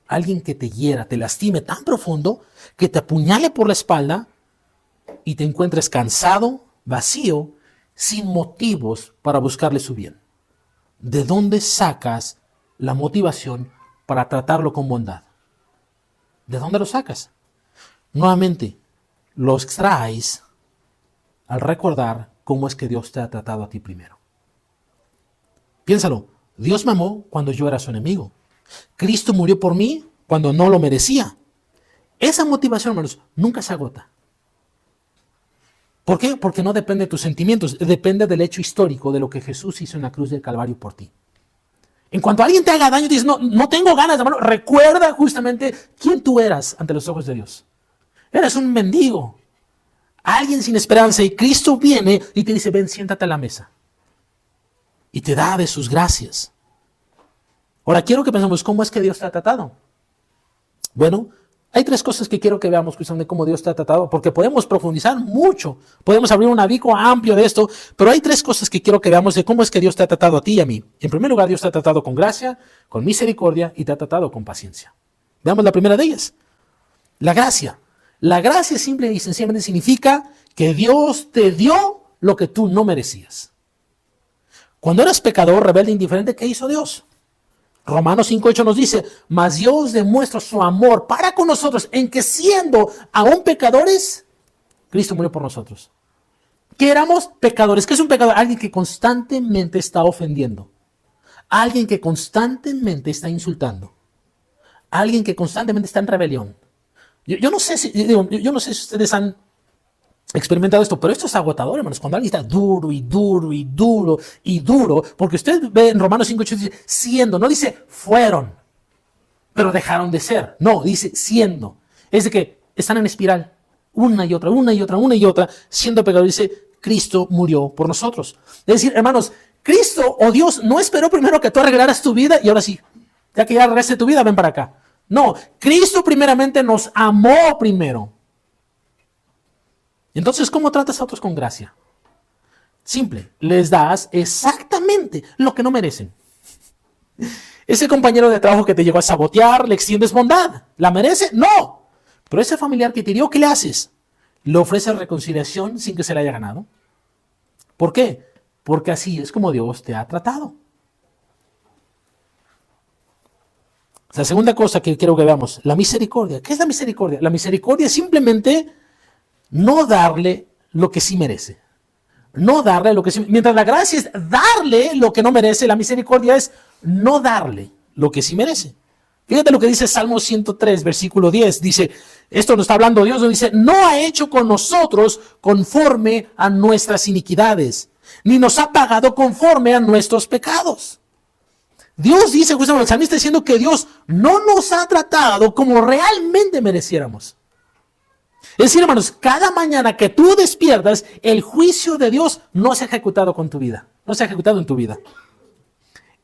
Alguien que te hiera, te lastime tan profundo, que te apuñale por la espalda y te encuentres cansado, vacío, sin motivos para buscarle su bien. ¿De dónde sacas la motivación para tratarlo con bondad? ¿De dónde lo sacas? Nuevamente, lo extraes al recordar cómo es que Dios te ha tratado a ti primero. Piénsalo, Dios me amó cuando yo era su enemigo. Cristo murió por mí cuando no lo merecía. Esa motivación, hermanos, nunca se agota. ¿Por qué? Porque no depende de tus sentimientos, depende del hecho histórico de lo que Jesús hizo en la cruz del Calvario por ti. En cuanto alguien te haga daño, dices, no tengo ganas, hermano. Recuerda justamente quién tú eras ante los ojos de Dios. Eres un mendigo, alguien sin esperanza, y Cristo viene y te dice, ven, siéntate a la mesa. Y te da de sus gracias. Ahora quiero que pensemos, ¿cómo es que Dios te ha tratado? Bueno, hay tres cosas que quiero que veamos justamente cómo Dios te ha tratado, porque podemos profundizar mucho, podemos abrir un abanico amplio de esto, pero hay tres cosas que quiero que veamos de cómo es que Dios te ha tratado a ti y a mí. En primer lugar, Dios te ha tratado con gracia, con misericordia y te ha tratado con paciencia. Veamos la primera de ellas, la gracia. La gracia simple y sencillamente significa que Dios te dio lo que tú no merecías. Cuando eras pecador, rebelde, indiferente, ¿qué hizo Dios? Romanos 5:8 nos dice, mas Dios demuestra su amor para con nosotros en que siendo aún pecadores, Cristo murió por nosotros. Que éramos pecadores. ¿Qué es un pecador? Alguien que constantemente está ofendiendo. Alguien que constantemente está insultando. Alguien que constantemente está en rebelión. Yo no sé si ustedes han experimentado esto, pero esto es agotador, hermanos. Cuando alguien está duro y duro y duro y duro, porque usted ve en Romanos 5:8 dice siendo, no dice fueron, pero dejaron de ser. No, dice siendo. Es de que están en espiral, una y otra, siendo pecadores. Dice, Cristo murió por nosotros. Es decir, hermanos, Cristo o Dios no esperó primero que tú arreglaras tu vida y ahora sí, ya que ya arreglaste tu vida, ven para acá. No, Cristo primeramente nos amó primero. Entonces, ¿cómo tratas a otros con gracia? Simple, les das exactamente lo que no merecen. Ese compañero de trabajo que te llegó a sabotear, le extiendes bondad. ¿La merece? No. Pero ese familiar que te hirió, ¿qué le haces? Le ofreces reconciliación sin que se le haya ganado. ¿Por qué? Porque así es como Dios te ha tratado. La segunda cosa que quiero que veamos, la misericordia. ¿Qué es la misericordia? La misericordia es simplemente no darle lo que sí merece. No darle lo que sí. Mientras la gracia es darle lo que no merece, la misericordia es no darle lo que sí merece. Fíjate lo que dice Salmo 103, versículo 10. Dice, esto nos está hablando Dios, nos dice, no ha hecho con nosotros conforme a nuestras iniquidades, ni nos ha pagado conforme a nuestros pecados. Dios dice, justamente el salmista está diciendo que Dios no nos ha tratado como realmente mereciéramos. Es decir, hermanos, cada mañana que tú despiertas, el juicio de Dios no se ha ejecutado con tu vida. No se ha ejecutado en tu vida.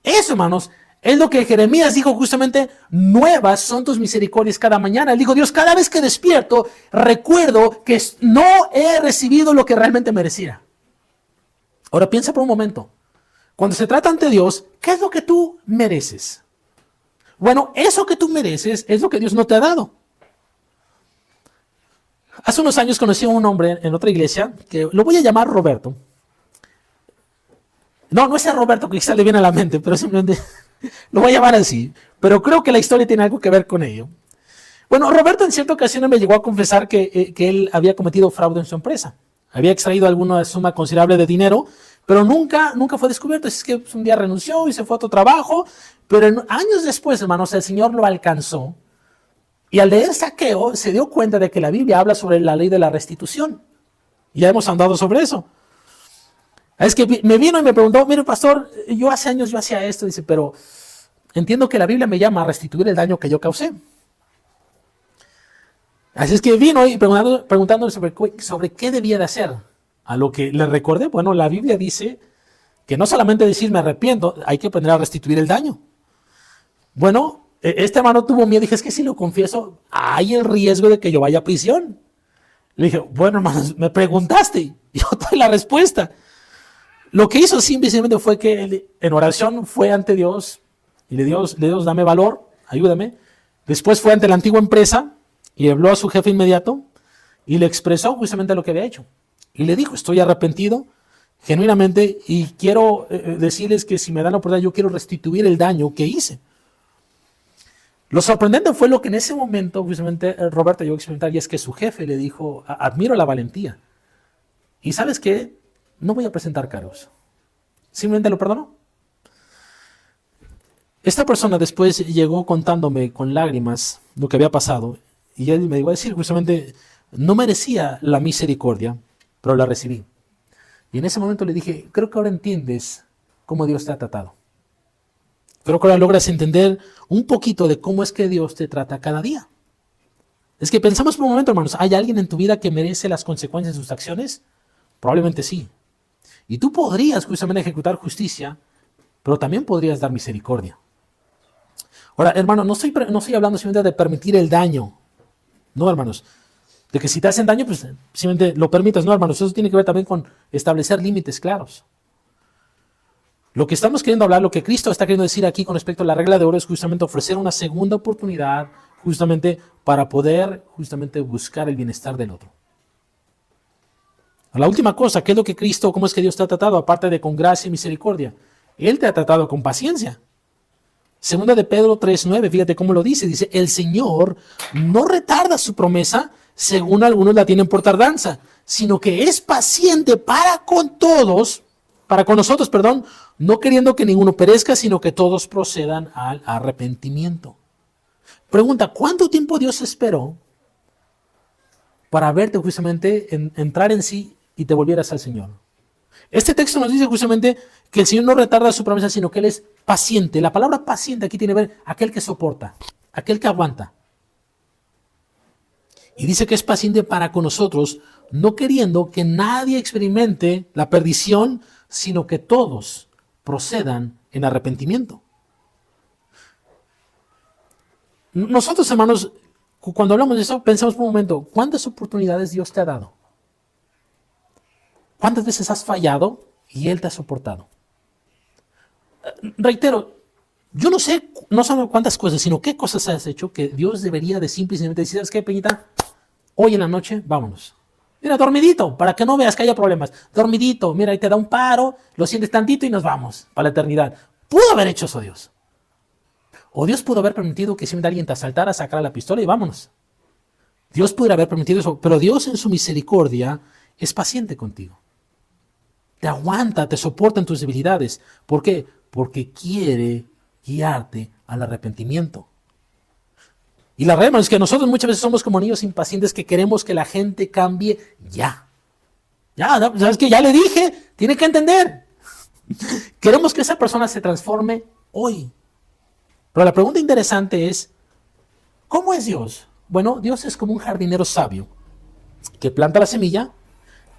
Eso, hermanos, es lo que Jeremías dijo justamente, nuevas son tus misericordias cada mañana. Él dijo, Dios, cada vez que despierto, recuerdo que no he recibido lo que realmente merecía. Ahora piensa por un momento. Cuando se trata ante Dios, ¿qué es lo que tú mereces? Bueno, eso que tú mereces es lo que Dios no te ha dado. Hace unos años conocí a un hombre en otra iglesia, que lo voy a llamar Roberto. No es el Roberto que quizá le viene a la mente, pero simplemente lo voy a llamar así. Pero creo que la historia tiene algo que ver con ello. Bueno, Roberto en cierta ocasión me llegó a confesar que él había cometido fraude en su empresa. Había extraído alguna suma considerable de dinero, pero nunca fue descubierto. Así es que un día renunció y se fue a otro trabajo. Pero años después, hermanos, el Señor lo alcanzó. Y al leer Saqueo, se dio cuenta de que la Biblia habla sobre la ley de la restitución. Ya hemos andado sobre eso. Es que me vino y me preguntó, mire, pastor, yo hace años yo hacía esto. Dice, pero entiendo que la Biblia me llama a restituir el daño que yo causé. Así es que vino y preguntándole sobre qué debía de hacer. A lo que le recordé, bueno, la Biblia dice que no solamente decir me arrepiento, hay que aprender a restituir el daño. Bueno, Este hermano tuvo miedo. Dije, es que si lo confieso, hay el riesgo de que yo vaya a prisión. Le dije, bueno, hermano, me preguntaste. Yo te doy la respuesta. Lo que hizo simplemente fue que él, en oración fue ante Dios y le Dios, dame valor, ayúdame. Después fue ante la antigua empresa y habló a su jefe inmediato y le expresó justamente lo que había hecho. Y le dijo, estoy arrepentido genuinamente y quiero decirles que si me dan la oportunidad, yo quiero restituir el daño que hice. Lo sorprendente fue lo que en ese momento justamente Roberto llegó a experimentar, y es que su jefe le dijo, admiro la valentía. Y ¿sabes qué? No voy a presentar cargos. Simplemente lo perdonó. Esta persona después llegó contándome con lágrimas lo que había pasado. Y él me iba a decir justamente, no merecía la misericordia, pero la recibí. Y en ese momento le dije, creo que ahora entiendes cómo Dios te ha tratado. Creo que ahora logras entender un poquito de cómo es que Dios te trata cada día. Es que pensamos por un momento, hermanos, ¿hay alguien en tu vida que merece las consecuencias de sus acciones? Probablemente sí. Y tú podrías justamente ejecutar justicia, pero también podrías dar misericordia. Ahora, hermano, no estoy hablando simplemente de permitir el daño. No, hermanos. De que si te hacen daño, pues simplemente lo permitas. No, hermanos, eso tiene que ver también con establecer límites claros. Lo que estamos queriendo hablar, lo que Cristo está queriendo decir aquí con respecto a la regla de oro es justamente ofrecer una segunda oportunidad justamente para poder justamente buscar el bienestar del otro. La última cosa, ¿qué es lo que Cristo, cómo es que Dios te ha tratado? Aparte de con gracia y misericordia. Él te ha tratado con paciencia. Segunda de Pedro 3:9, fíjate cómo lo dice. Dice, el Señor no retarda su promesa, según algunos la tienen por tardanza, sino que es paciente para con nosotros, no queriendo que ninguno perezca, sino que todos procedan al arrepentimiento. Pregunta, ¿cuánto tiempo Dios esperó para verte justamente entrar en sí y te volvieras al Señor? Este texto nos dice justamente que el Señor no retarda su promesa, sino que Él es paciente. La palabra paciente aquí tiene que ver aquel que soporta, aquel que aguanta. Y dice que es paciente para con nosotros, no queriendo que nadie experimente la perdición, sino que todos procedan en arrepentimiento. Nosotros, hermanos, cuando hablamos de eso, pensamos por un momento, ¿cuántas oportunidades Dios te ha dado? ¿Cuántas veces has fallado y Él te ha soportado? Reitero, yo no sé, no solo cuántas cosas, sino qué cosas has hecho que Dios debería de simplemente decir, ¿sabes qué, Peñita? Hoy en la noche, vámonos. Mira, dormidito, para que no veas que haya problemas. Dormidito, mira, ahí te da un paro, lo sientes tantito y nos vamos para la eternidad. Pudo haber hecho eso Dios. O Dios pudo haber permitido que siempre alguien te asaltara, sacara la pistola y vámonos. Dios pudiera haber permitido eso, pero Dios en su misericordia es paciente contigo. Te aguanta, te soporta en tus debilidades. ¿Por qué? Porque quiere guiarte al arrepentimiento. Y la realidad es que nosotros muchas veces somos como niños impacientes que queremos que la gente cambie ya. Ya, ¿sabes qué? Ya le dije, tiene que entender. Queremos que esa persona se transforme hoy. Pero la pregunta interesante es, ¿cómo es Dios? Bueno, Dios es como un jardinero sabio que planta la semilla,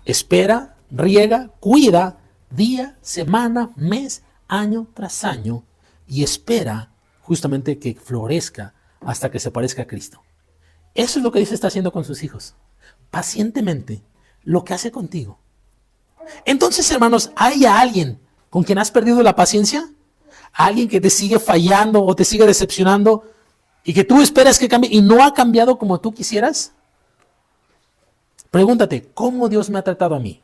espera, riega, cuida día, semana, mes, año tras año y espera justamente que florezca hasta que se parezca a Cristo. Eso es lo que Dios está haciendo con sus hijos. Pacientemente, lo que hace contigo. Entonces, hermanos, ¿hay alguien con quien has perdido la paciencia? ¿Alguien que te sigue fallando o te sigue decepcionando y que tú esperas que cambie y no ha cambiado como tú quisieras? Pregúntate, ¿cómo Dios me ha tratado a mí?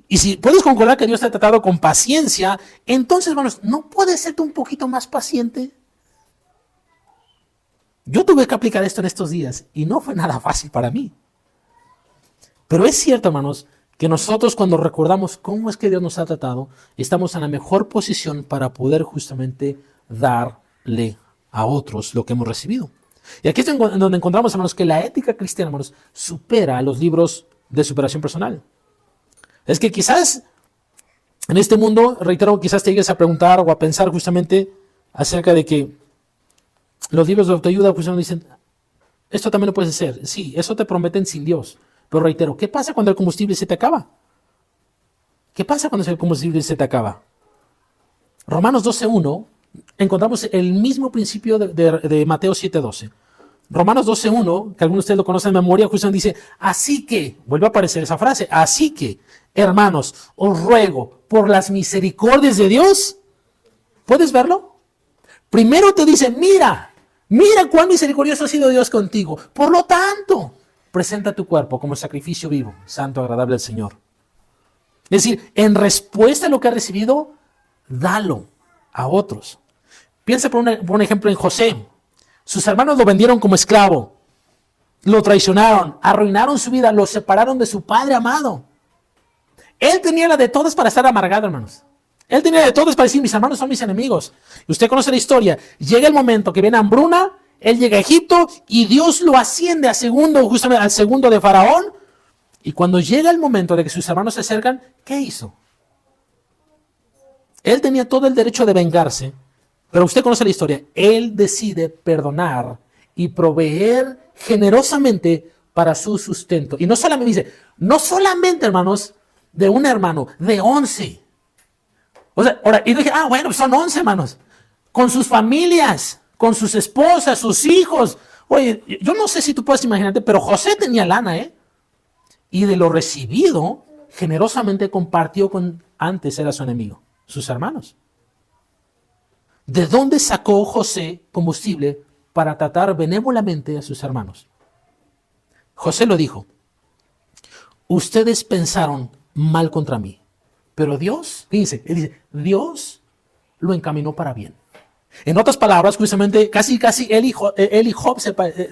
Y si puedes concordar que Dios te ha tratado con paciencia, entonces, hermanos, ¿no puedes ser tú un poquito más paciente? Yo tuve que aplicar esto en estos días y no fue nada fácil para mí. Pero es cierto, hermanos, que nosotros cuando recordamos cómo es que Dios nos ha tratado, estamos en la mejor posición para poder justamente darle a otros lo que hemos recibido. Y aquí es donde encontramos, hermanos, que la ética cristiana, hermanos, supera a los libros de superación personal. Es que quizás en este mundo, reitero, quizás te llegues a preguntar o a pensar justamente acerca de que los libros de autoayuda pues dicen, esto también lo puedes hacer. Sí, eso te prometen sin Dios. Pero reitero, ¿qué pasa cuando el combustible se te acaba? ¿Qué pasa cuando el combustible se te acaba? Romanos 12:1 encontramos el mismo principio de Mateo 7:12. Romanos 12:1, que algunos de ustedes lo conocen de memoria, justamente dice, así que, vuelve a aparecer esa frase, así que, hermanos, os ruego por las misericordias de Dios. ¿Puedes verlo? Primero te dice, mira cuán misericordioso ha sido Dios contigo. Por lo tanto, presenta tu cuerpo como sacrificio vivo, santo, agradable al Señor. Es decir, en respuesta a lo que has recibido, dalo a otros. Piensa por un ejemplo en José. Sus hermanos lo vendieron como esclavo, lo traicionaron, arruinaron su vida, lo separaron de su padre amado. Él tenía la de todas para estar amargado, hermanos. Él tenía de todas para decir, mis hermanos son mis enemigos. Y usted conoce la historia. Llega el momento que viene hambruna, él llega a Egipto y Dios lo asciende justamente al segundo de Faraón. Y cuando llega el momento de que sus hermanos se acercan, ¿qué hizo? Él tenía todo el derecho de vengarse. Pero usted conoce la historia. Él decide perdonar y proveer generosamente para su sustento. Y no solamente, hermanos, de un hermano, de 11. O sea, ahora, y dije, bueno, son 11 hermanos. Con sus familias, con sus esposas, sus hijos. Oye, yo no sé si tú puedes imaginarte, pero José tenía lana, ¿eh? Y de lo recibido, generosamente compartió con, antes era su enemigo, sus hermanos. ¿De dónde sacó José combustible para tratar benévolamente a sus hermanos? José lo dijo, ustedes pensaron mal contra mí, pero Dios, fíjense, él dice, Dios lo encaminó para bien. En otras palabras, justamente, casi él y Job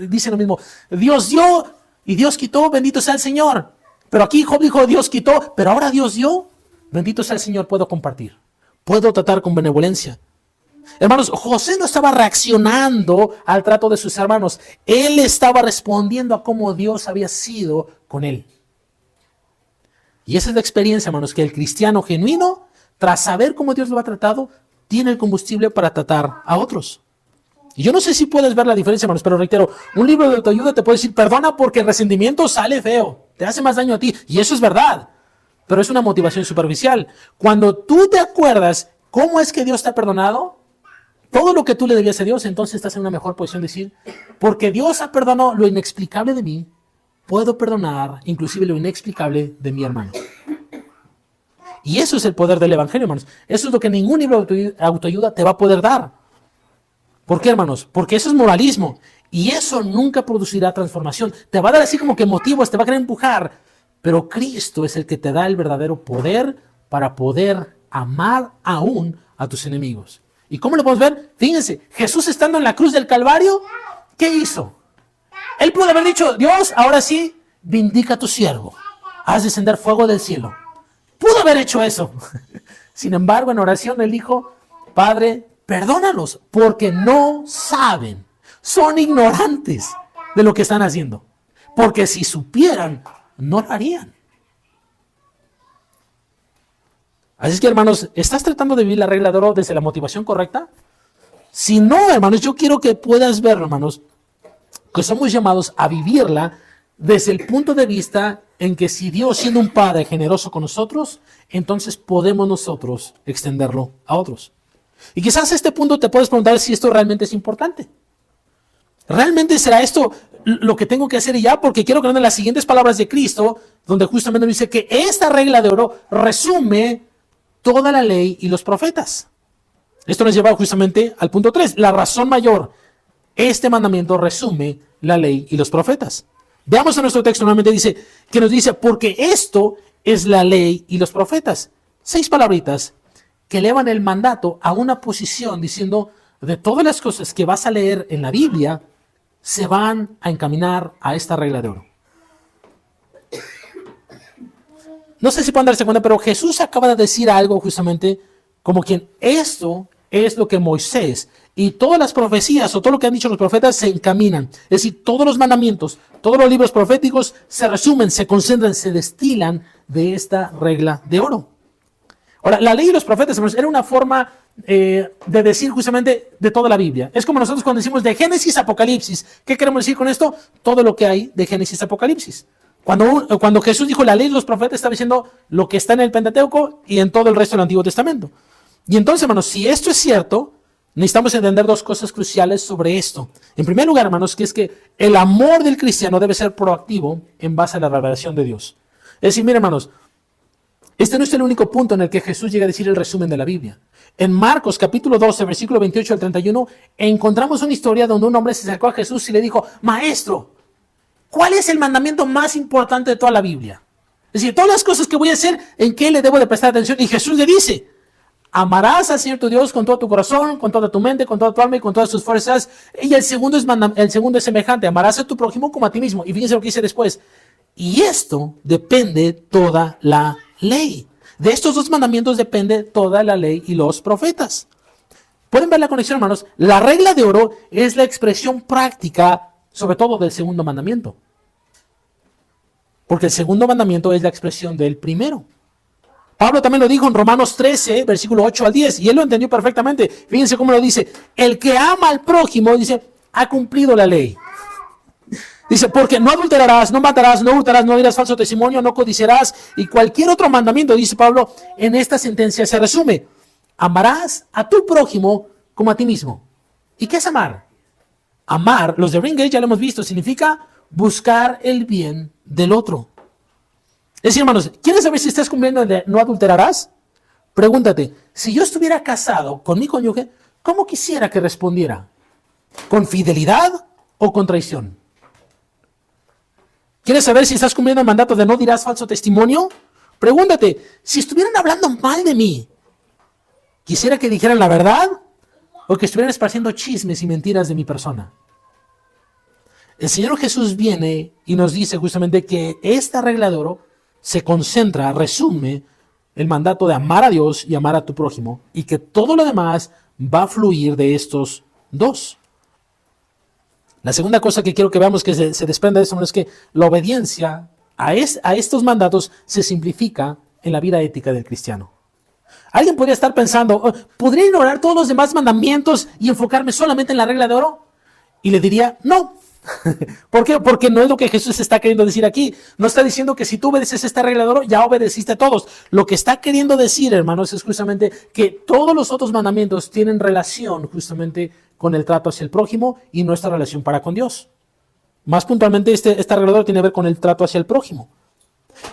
dicen lo mismo, Dios dio y Dios quitó, bendito sea el Señor. Pero aquí Job dijo, Dios quitó, pero ahora Dios dio, bendito sea el Señor, puedo compartir, puedo tratar con benevolencia. Hermanos, José no estaba reaccionando al trato de sus hermanos. Él estaba respondiendo a cómo Dios había sido con él. Y esa es la experiencia, hermanos, que el cristiano genuino, tras saber cómo Dios lo ha tratado, tiene el combustible para tratar a otros. Y yo no sé si puedes ver la diferencia, hermanos, pero reitero, un libro de autoayuda te puede decir, perdona porque el resentimiento sale feo, te hace más daño a ti. Y eso es verdad, pero es una motivación superficial. Cuando tú te acuerdas cómo es que Dios te ha perdonado, todo lo que tú le debías a Dios, entonces estás en una mejor posición de decir, porque Dios ha perdonado lo inexplicable de mí, puedo perdonar inclusive lo inexplicable de mi hermano. Y eso es el poder del evangelio, hermanos. Eso es lo que ningún libro de autoayuda te va a poder dar. ¿Por qué, hermanos? Porque eso es moralismo. Y eso nunca producirá transformación. Te va a dar así como que motivos, te va a querer empujar. Pero Cristo es el que te da el verdadero poder para poder amar aún a tus enemigos. ¿Y cómo lo podemos ver? Fíjense, Jesús estando en la cruz del Calvario, ¿qué hizo? Él pudo haber dicho, Dios, ahora sí, vindica a tu siervo. Haz descender fuego del cielo. Pudo haber hecho eso. Sin embargo, en oración él dijo, Padre, perdónalos, porque no saben, son ignorantes de lo que están haciendo. Porque si supieran, no lo harían. Así es que, hermanos, ¿estás tratando de vivir la regla de oro desde la motivación correcta? Si no, hermanos, yo quiero que puedas ver, hermanos, que somos llamados a vivirla desde el punto de vista en que si Dios, siendo un Padre generoso con nosotros, entonces podemos nosotros extenderlo a otros. Y quizás a este punto te puedes preguntar si esto realmente es importante. ¿Realmente será esto lo que tengo que hacer y ya? Porque quiero que vean las siguientes palabras de Cristo, donde justamente dice que esta regla de oro resume toda la ley y los profetas. Esto nos lleva justamente al punto 3. La razón mayor. Este mandamiento resume la ley y los profetas. Veamos en nuestro texto, nuevamente nos dice, porque esto es la ley y los profetas. 6 palabritas que elevan el mandato a una posición diciendo, de todas las cosas que vas a leer en la Biblia, se van a encaminar a esta regla de oro. No sé si pueden darse cuenta, pero Jesús acaba de decir algo justamente como quien esto es lo que Moisés y todas las profecías o todo lo que han dicho los profetas se encaminan. Es decir, todos los mandamientos, todos los libros proféticos se resumen, se concentran, se destilan de esta regla de oro. Ahora, la ley y los profetas, hermanos, era una forma de decir justamente de toda la Biblia. Es como nosotros cuando decimos de Génesis a Apocalipsis. ¿Qué queremos decir con esto? Todo lo que hay de Génesis a Apocalipsis. Cuando Jesús dijo la ley y los profetas, estaba diciendo lo que está en el Pentateuco y en todo el resto del Antiguo Testamento. Y entonces, hermanos, si esto es cierto, necesitamos entender dos cosas cruciales sobre esto. En primer lugar, hermanos, que es que el amor del cristiano debe ser proactivo en base a la revelación de Dios. Es decir, miren, hermanos, este no es el único punto en el que Jesús llega a decir el resumen de la Biblia. En Marcos capítulo 12, versículo 28 al 31, encontramos una historia donde un hombre se acercó a Jesús y le dijo: Maestro, ¿cuál es el mandamiento más importante de toda la Biblia? Es decir, todas las cosas que voy a hacer, ¿en qué le debo de prestar atención? Y Jesús le dice: amarás al Señor tu Dios con todo tu corazón, con toda tu mente, con toda tu alma y con todas tus fuerzas. Y el segundo es semejante: amarás a tu prójimo como a ti mismo. Y fíjense lo que dice después: y esto depende toda la ley. De estos dos mandamientos depende toda la ley y los profetas. ¿Pueden ver la conexión, hermanos? La regla de oro es la expresión práctica, sobre todo del segundo mandamiento. Porque el segundo mandamiento es la expresión del primero. Pablo también lo dijo en Romanos 13, versículo 8 al 10, y él lo entendió perfectamente. Fíjense cómo lo dice: el que ama al prójimo, dice, ha cumplido la ley. Dice, porque no adulterarás, no matarás, no hurtarás, no dirás falso testimonio, no codiciarás, y cualquier otro mandamiento, dice Pablo, en esta sentencia se resume: amarás a tu prójimo como a ti mismo. ¿Y qué es amar? Amar, los de Ringage ya lo hemos visto, significa buscar el bien del otro. Es decir, hermanos, ¿quieres saber si estás cumpliendo el de no adulterarás? Pregúntate: si yo estuviera casado con mi cónyuge, ¿cómo quisiera que respondiera? ¿Con fidelidad o con traición? ¿Quieres saber si estás cumpliendo el mandato de no dirás falso testimonio? Pregúntate: si estuvieran hablando mal de mí, ¿quisiera que dijeran la verdad o que estuvieran esparciendo chismes y mentiras de mi persona? El Señor Jesús viene y nos dice justamente que esta regla de oro se concentra, resume el mandato de amar a Dios y amar a tu prójimo, y que todo lo demás va a fluir de estos dos. La segunda cosa que quiero que veamos que se desprende de eso es que la obediencia a estos mandatos se simplifica en la vida ética del cristiano. Alguien podría estar pensando: ¿podría ignorar todos los demás mandamientos y enfocarme solamente en la regla de oro? Y le diría: no. ¿Por qué? Porque no es lo que Jesús está queriendo decir aquí. No está diciendo que si tú obedeces esta regla de oro, ya obedeciste a todos. Lo que está queriendo decir, hermanos, es justamente que todos los otros mandamientos tienen relación justamente con el trato hacia el prójimo y nuestra relación para con Dios. Más puntualmente, esta regla de oro tiene que ver con el trato hacia el prójimo.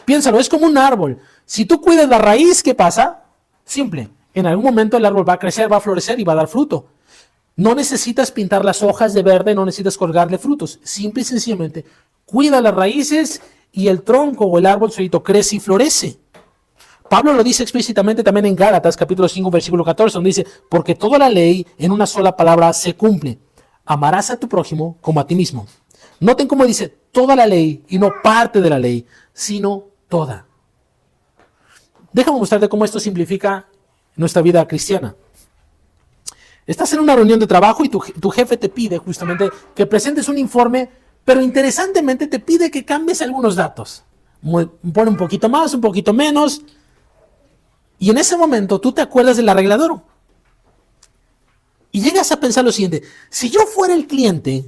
Piénsalo, es como un árbol. Si tú cuidas la raíz, ¿qué pasa? Simple. En algún momento el árbol va a crecer, va a florecer y va a dar fruto. No necesitas pintar las hojas de verde, no necesitas colgarle frutos. Simple y sencillamente, cuida las raíces y el tronco o el árbol solito crece y florece. Pablo lo dice explícitamente también en Gálatas, capítulo 5, versículo 14, donde dice: porque toda la ley en una sola palabra se cumple: amarás a tu prójimo como a ti mismo. Noten cómo dice toda la ley y no parte de la ley, sino toda. Déjame mostrarte cómo esto simplifica nuestra vida cristiana. Estás en una reunión de trabajo y tu jefe te pide justamente que presentes un informe, pero interesantemente te pide que cambies algunos datos. Pone un poquito más, un poquito menos. Y en ese momento tú te acuerdas del regla de oro. Y llegas a pensar lo siguiente: si yo fuera el cliente,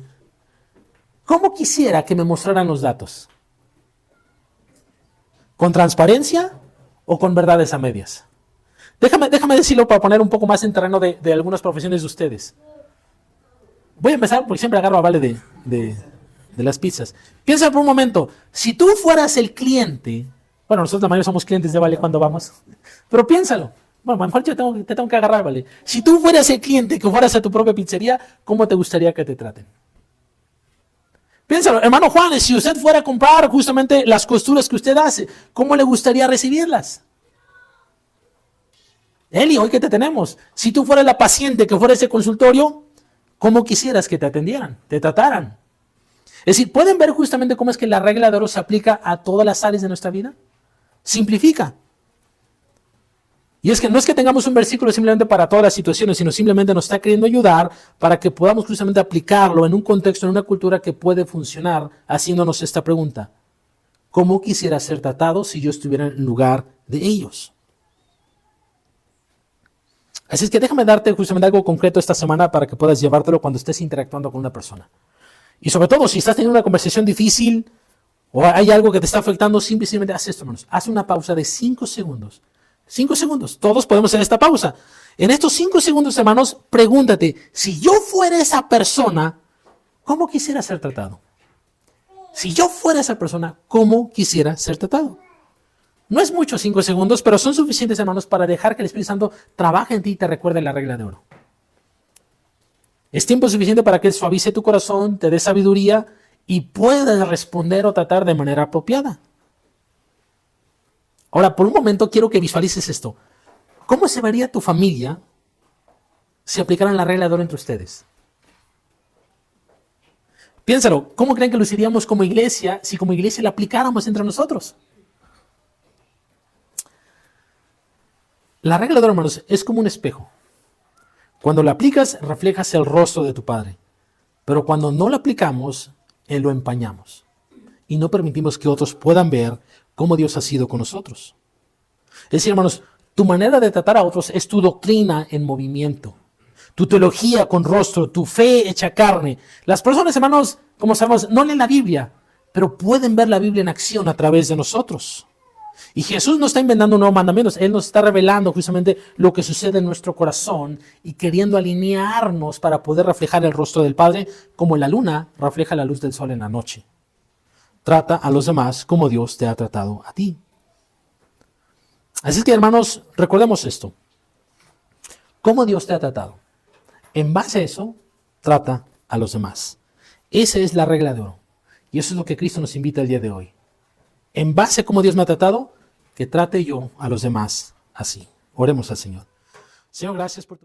¿cómo quisiera que me mostraran los datos? ¿Con transparencia o con verdades a medias? Déjame decirlo para poner un poco más en terreno de algunas profesiones de ustedes. Voy a empezar porque siempre agarro a Vale de las pizzas. Piensa por un momento: si tú fueras el cliente, bueno, nosotros la mayoría somos clientes de Vale cuando vamos, pero piénsalo. Bueno, a lo mejor yo te tengo que agarrar, Vale. Si tú fueras el cliente que fueras a tu propia pizzería, ¿cómo te gustaría que te traten? Piénsalo, hermano Juan, si usted fuera a comprar justamente las costuras que usted hace, ¿cómo le gustaría recibirlas? Eli, hoy que te tenemos, si tú fueras la paciente que fuera ese consultorio, ¿cómo quisieras que te atendieran, te trataran? Es decir, ¿pueden ver justamente cómo es que la regla de oro se aplica a todas las áreas de nuestra vida? Simplifica. Y es que no es que tengamos un versículo simplemente para todas las situaciones, sino simplemente nos está queriendo ayudar para que podamos justamente aplicarlo en un contexto, en una cultura que puede funcionar, haciéndonos esta pregunta: ¿cómo quisiera ser tratado si yo estuviera en lugar de ellos? Así es que déjame darte justamente algo concreto esta semana para que puedas llevártelo cuando estés interactuando con una persona. Y sobre todo, si estás teniendo una conversación difícil o hay algo que te está afectando, simplemente haz esto, hermanos. Haz una pausa de 5 segundos 5 segundos. Todos podemos hacer esta pausa. En estos 5 segundos, hermanos, pregúntate, si yo fuera esa persona, ¿cómo quisiera ser tratado? Si yo fuera esa persona, ¿cómo quisiera ser tratado? No es mucho 5 segundos, pero son suficientes, hermanos, para dejar que el Espíritu Santo trabaje en ti y te recuerde la regla de oro. Es tiempo suficiente para que Él suavice tu corazón, te dé sabiduría y puedas responder o tratar de manera apropiada. Ahora, por un momento quiero que visualices esto. ¿Cómo se vería tu familia si aplicaran la regla de oro entre ustedes? Piénsalo, ¿cómo creen que luciríamos como iglesia si como iglesia la aplicáramos entre nosotros? La regla de oro, hermanos, es como un espejo. Cuando la aplicas, reflejas el rostro de tu Padre. Pero cuando no la aplicamos, lo empañamos. Y no permitimos que otros puedan ver cómo Dios ha sido con nosotros. Es decir, hermanos, tu manera de tratar a otros es tu doctrina en movimiento. Tu teología con rostro, tu fe hecha carne. Las personas, hermanos, como sabemos, no leen la Biblia, pero pueden ver la Biblia en acción a través de nosotros. Y Jesús no está inventando un nuevo mandamiento, Él nos está revelando justamente lo que sucede en nuestro corazón y queriendo alinearnos para poder reflejar el rostro del Padre como la luna refleja la luz del sol en la noche. Trata a los demás como Dios te ha tratado a ti. Así es que, hermanos, recordemos esto. ¿Cómo Dios te ha tratado? En base a eso, trata a los demás. Esa es la regla de oro. Y eso es lo que Cristo nos invita el día de hoy. En base a cómo Dios me ha tratado, que trate yo a los demás así. Oremos al Señor. Señor, gracias por tu...